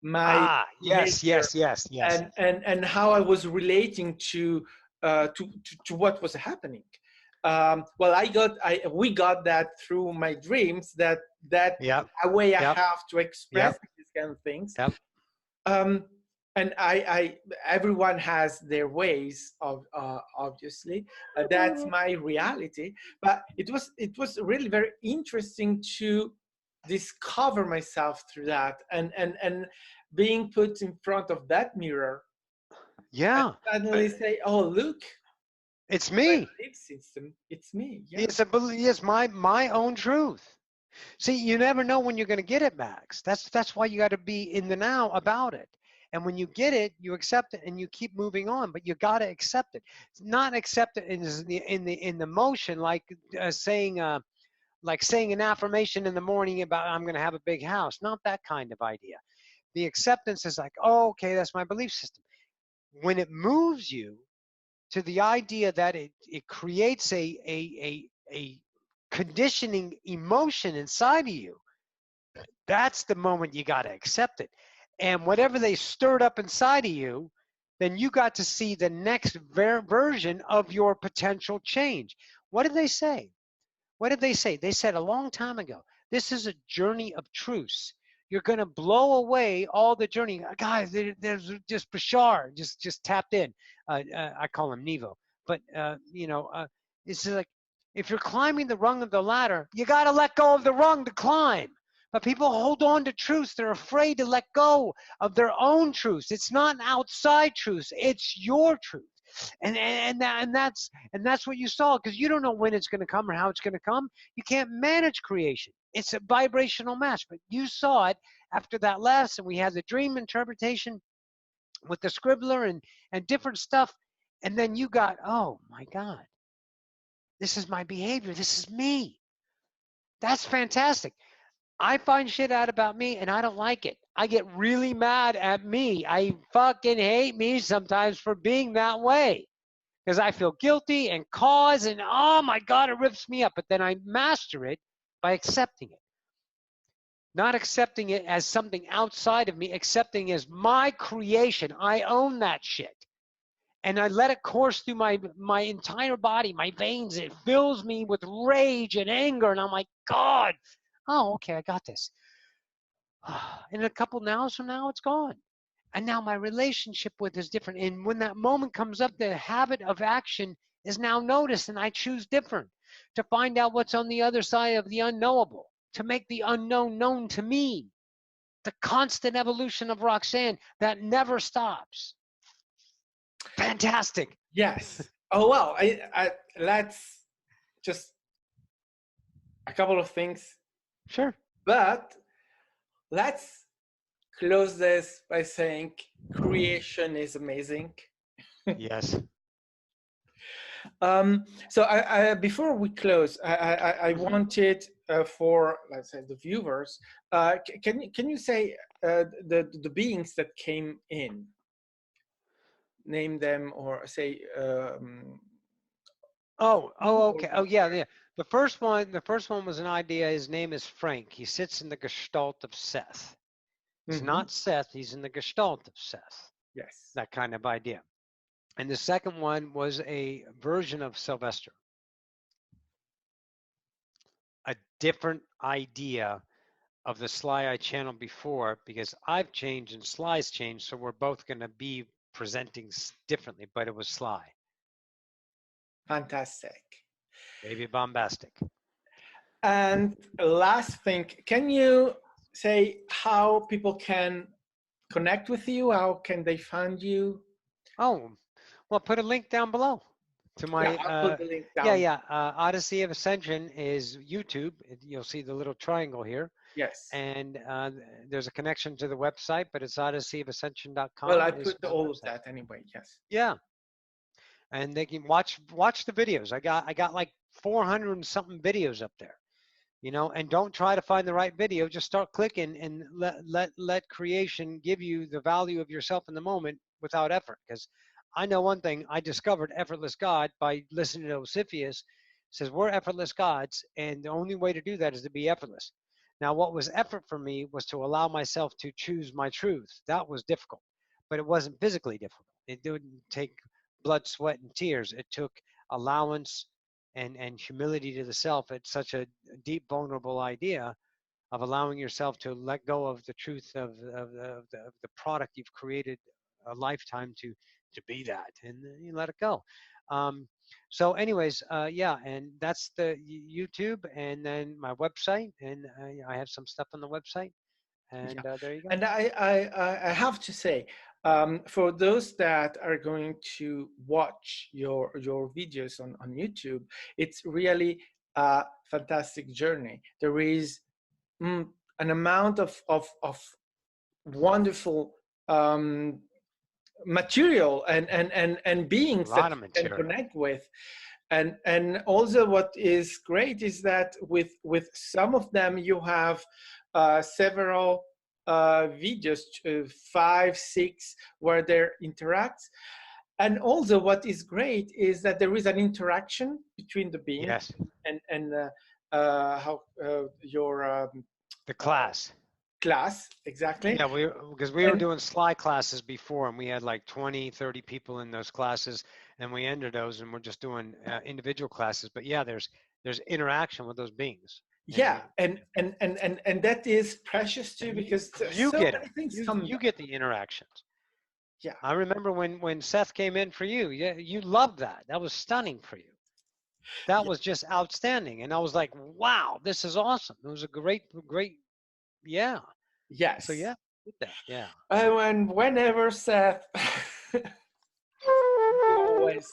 my Yes, behavior yes, yes, yes. and how I was relating to what was happening. Well, we got that through my dreams. That Yep. a way I Yep. have to express Yep. these kind of things. Yep. And I everyone has their ways of obviously that's my reality. But it was really very interesting to discover myself through that and being put in front of that mirror and Yeah, suddenly say, oh, look, it's my me. belief system, it's me. Yeah. It's my own truth. See, you never know when you're going to get it, Max. That's why you got to be in the now about it. And when you get it, you accept it and you keep moving on. But you got to accept it. Not accept it in the motion, like saying an affirmation in the morning about I'm going to have a big house. Not that kind of idea. The acceptance is like, oh, okay, that's my belief system. When it moves you to the idea that it creates a conditioning emotion inside of you, that's the moment you got to accept it. And whatever they stirred up inside of you, then you got to see the next version of your potential change. What did they say? What did they say? They said a long time ago, this is a journey of truce. You're going to blow away all the journey. Guys, there's just Bashar, just tapped in. I call him Nevo. But, it's like, if you're climbing the rung of the ladder, you got to let go of the rung to climb. But people hold on to truths. They're afraid to let go of their own truths. It's not an outside truth. It's your truth. And that's what you saw, because you don't know when it's going to come or how it's going to come. You can't manage creation. It's a vibrational match. But you saw it after that lesson. We had the dream interpretation with the scribbler and different stuff. And then you got, oh my God, this is my behavior. This is me. That's fantastic. I find shit out about me and I don't like it. I get really mad at me. I fucking hate me sometimes for being that way, because I feel guilty and cause, and oh my God, it rips me up. But then I master it by accepting it. Not accepting it as something outside of me, accepting it as my creation. I own that shit. And I let it course through my entire body, my veins. It fills me with rage and anger. And I'm like, God, oh, okay, I got this. In a couple hours from now, it's gone. And now my relationship with is different. And when that moment comes up, the habit of action is now noticed, and I choose different to find out what's on the other side of the unknowable, to make the unknown known to me. The constant evolution of Roxanne that never stops. Fantastic. Yes. Oh, well, let's just a couple of things, Sure. but let's close this by saying creation is amazing. Yes. So before we close, I wanted for, let's say, the viewers, can you say the beings that came in, name them, or say Okay. Oh, yeah, yeah. The first one was an idea. His name is Frank. He sits in the gestalt of Seth. He's Mhm. not Seth. He's in the gestalt of Seth. Yes. That kind of idea. And the second one was a version of Sylvester, a different idea of the Sly I channeled before, because I've changed and Sly's changed, so we're both going to be presenting differently, but it was Sly. Fantastic. Maybe bombastic. And last thing, can you say how people can connect with you? How can they find you? Oh, well, put a link down below to Yeah, my, I'll put the link yeah, down. yeah. Odyssey of Ascension is YouTube. You'll see the little triangle here. Yes. And there's a connection to the website, but it's Well, odysseyofascension.com I is put my all of website. that anyway. Yes. Yeah, and they can watch the videos. I got like 400 and something videos up there. And don't try to find the right video. Just start clicking and let creation give you the value of yourself in the moment without effort. Because I know one thing: I discovered effortless God by listening to Osifius. Says we're effortless gods, and the only way to do that is to be effortless. Now, what was effort for me was to allow myself to choose my truth. That was difficult, but it wasn't physically difficult. It didn't take blood, sweat, and tears. It took allowance and humility to the self. It's such a deep, vulnerable idea of allowing yourself to let go of the truth of the product you've created a lifetime to be that, and you let it go. So anyways, yeah, and that's the YouTube, and then my website, and I have some stuff on the website, And there you go. And I have to say, for those that are going to watch your videos on YouTube, it's really a fantastic journey. There is an amount of wonderful material and A beings that lot of you can material. connect with. And also what is great is that with some of them you have several videos, 5, 6, where there interacts. And also what is great is that there is an interaction between the beings Yes. and how your The class. class, exactly. Yeah, because we were And doing slide classes before, and we had like 20, 30 people in those classes, and we ended those, and we're just doing individual classes. But yeah, there's interaction with those beings, and yeah, and that is precious too, and because you so get many them. things come You back. get the interactions. Yeah, I remember when Seth came in for you. Yeah, you loved that. That was stunning for you. That yeah, was just outstanding, and I was like, wow, this is awesome. It was a great, yeah. So yes. yeah, did that. Yeah. And whenever Seth, always.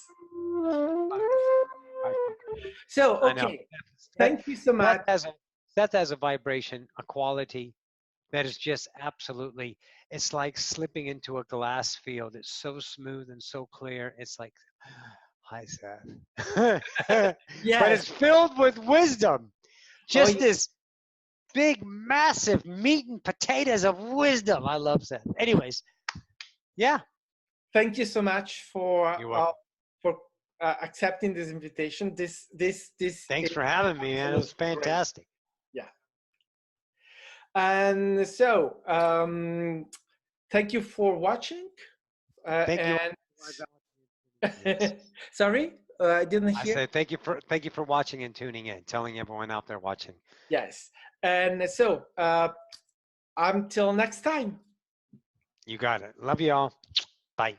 So I know. okay, Seth, thank you so Seth much. has a Seth has a vibration, a quality that is just absolutely. It's like slipping into a glass field. It's so smooth and so clear. It's like, hi, Seth. But Yes. it's filled with wisdom. Oh, Just this big, massive meat and potatoes of wisdom. I love Seth. Anyways, yeah. thank you so much You're welcome. for accepting this invitation. This Thanks is for having me, man. It was absolutely great. fantastic. Yeah. And so, thank you for watching. Thank you. And Yes. sorry, I didn't I hear. said thank you for watching and tuning in, telling everyone out there watching. Yes. And so, until next time. You got it. Love you all. Bye.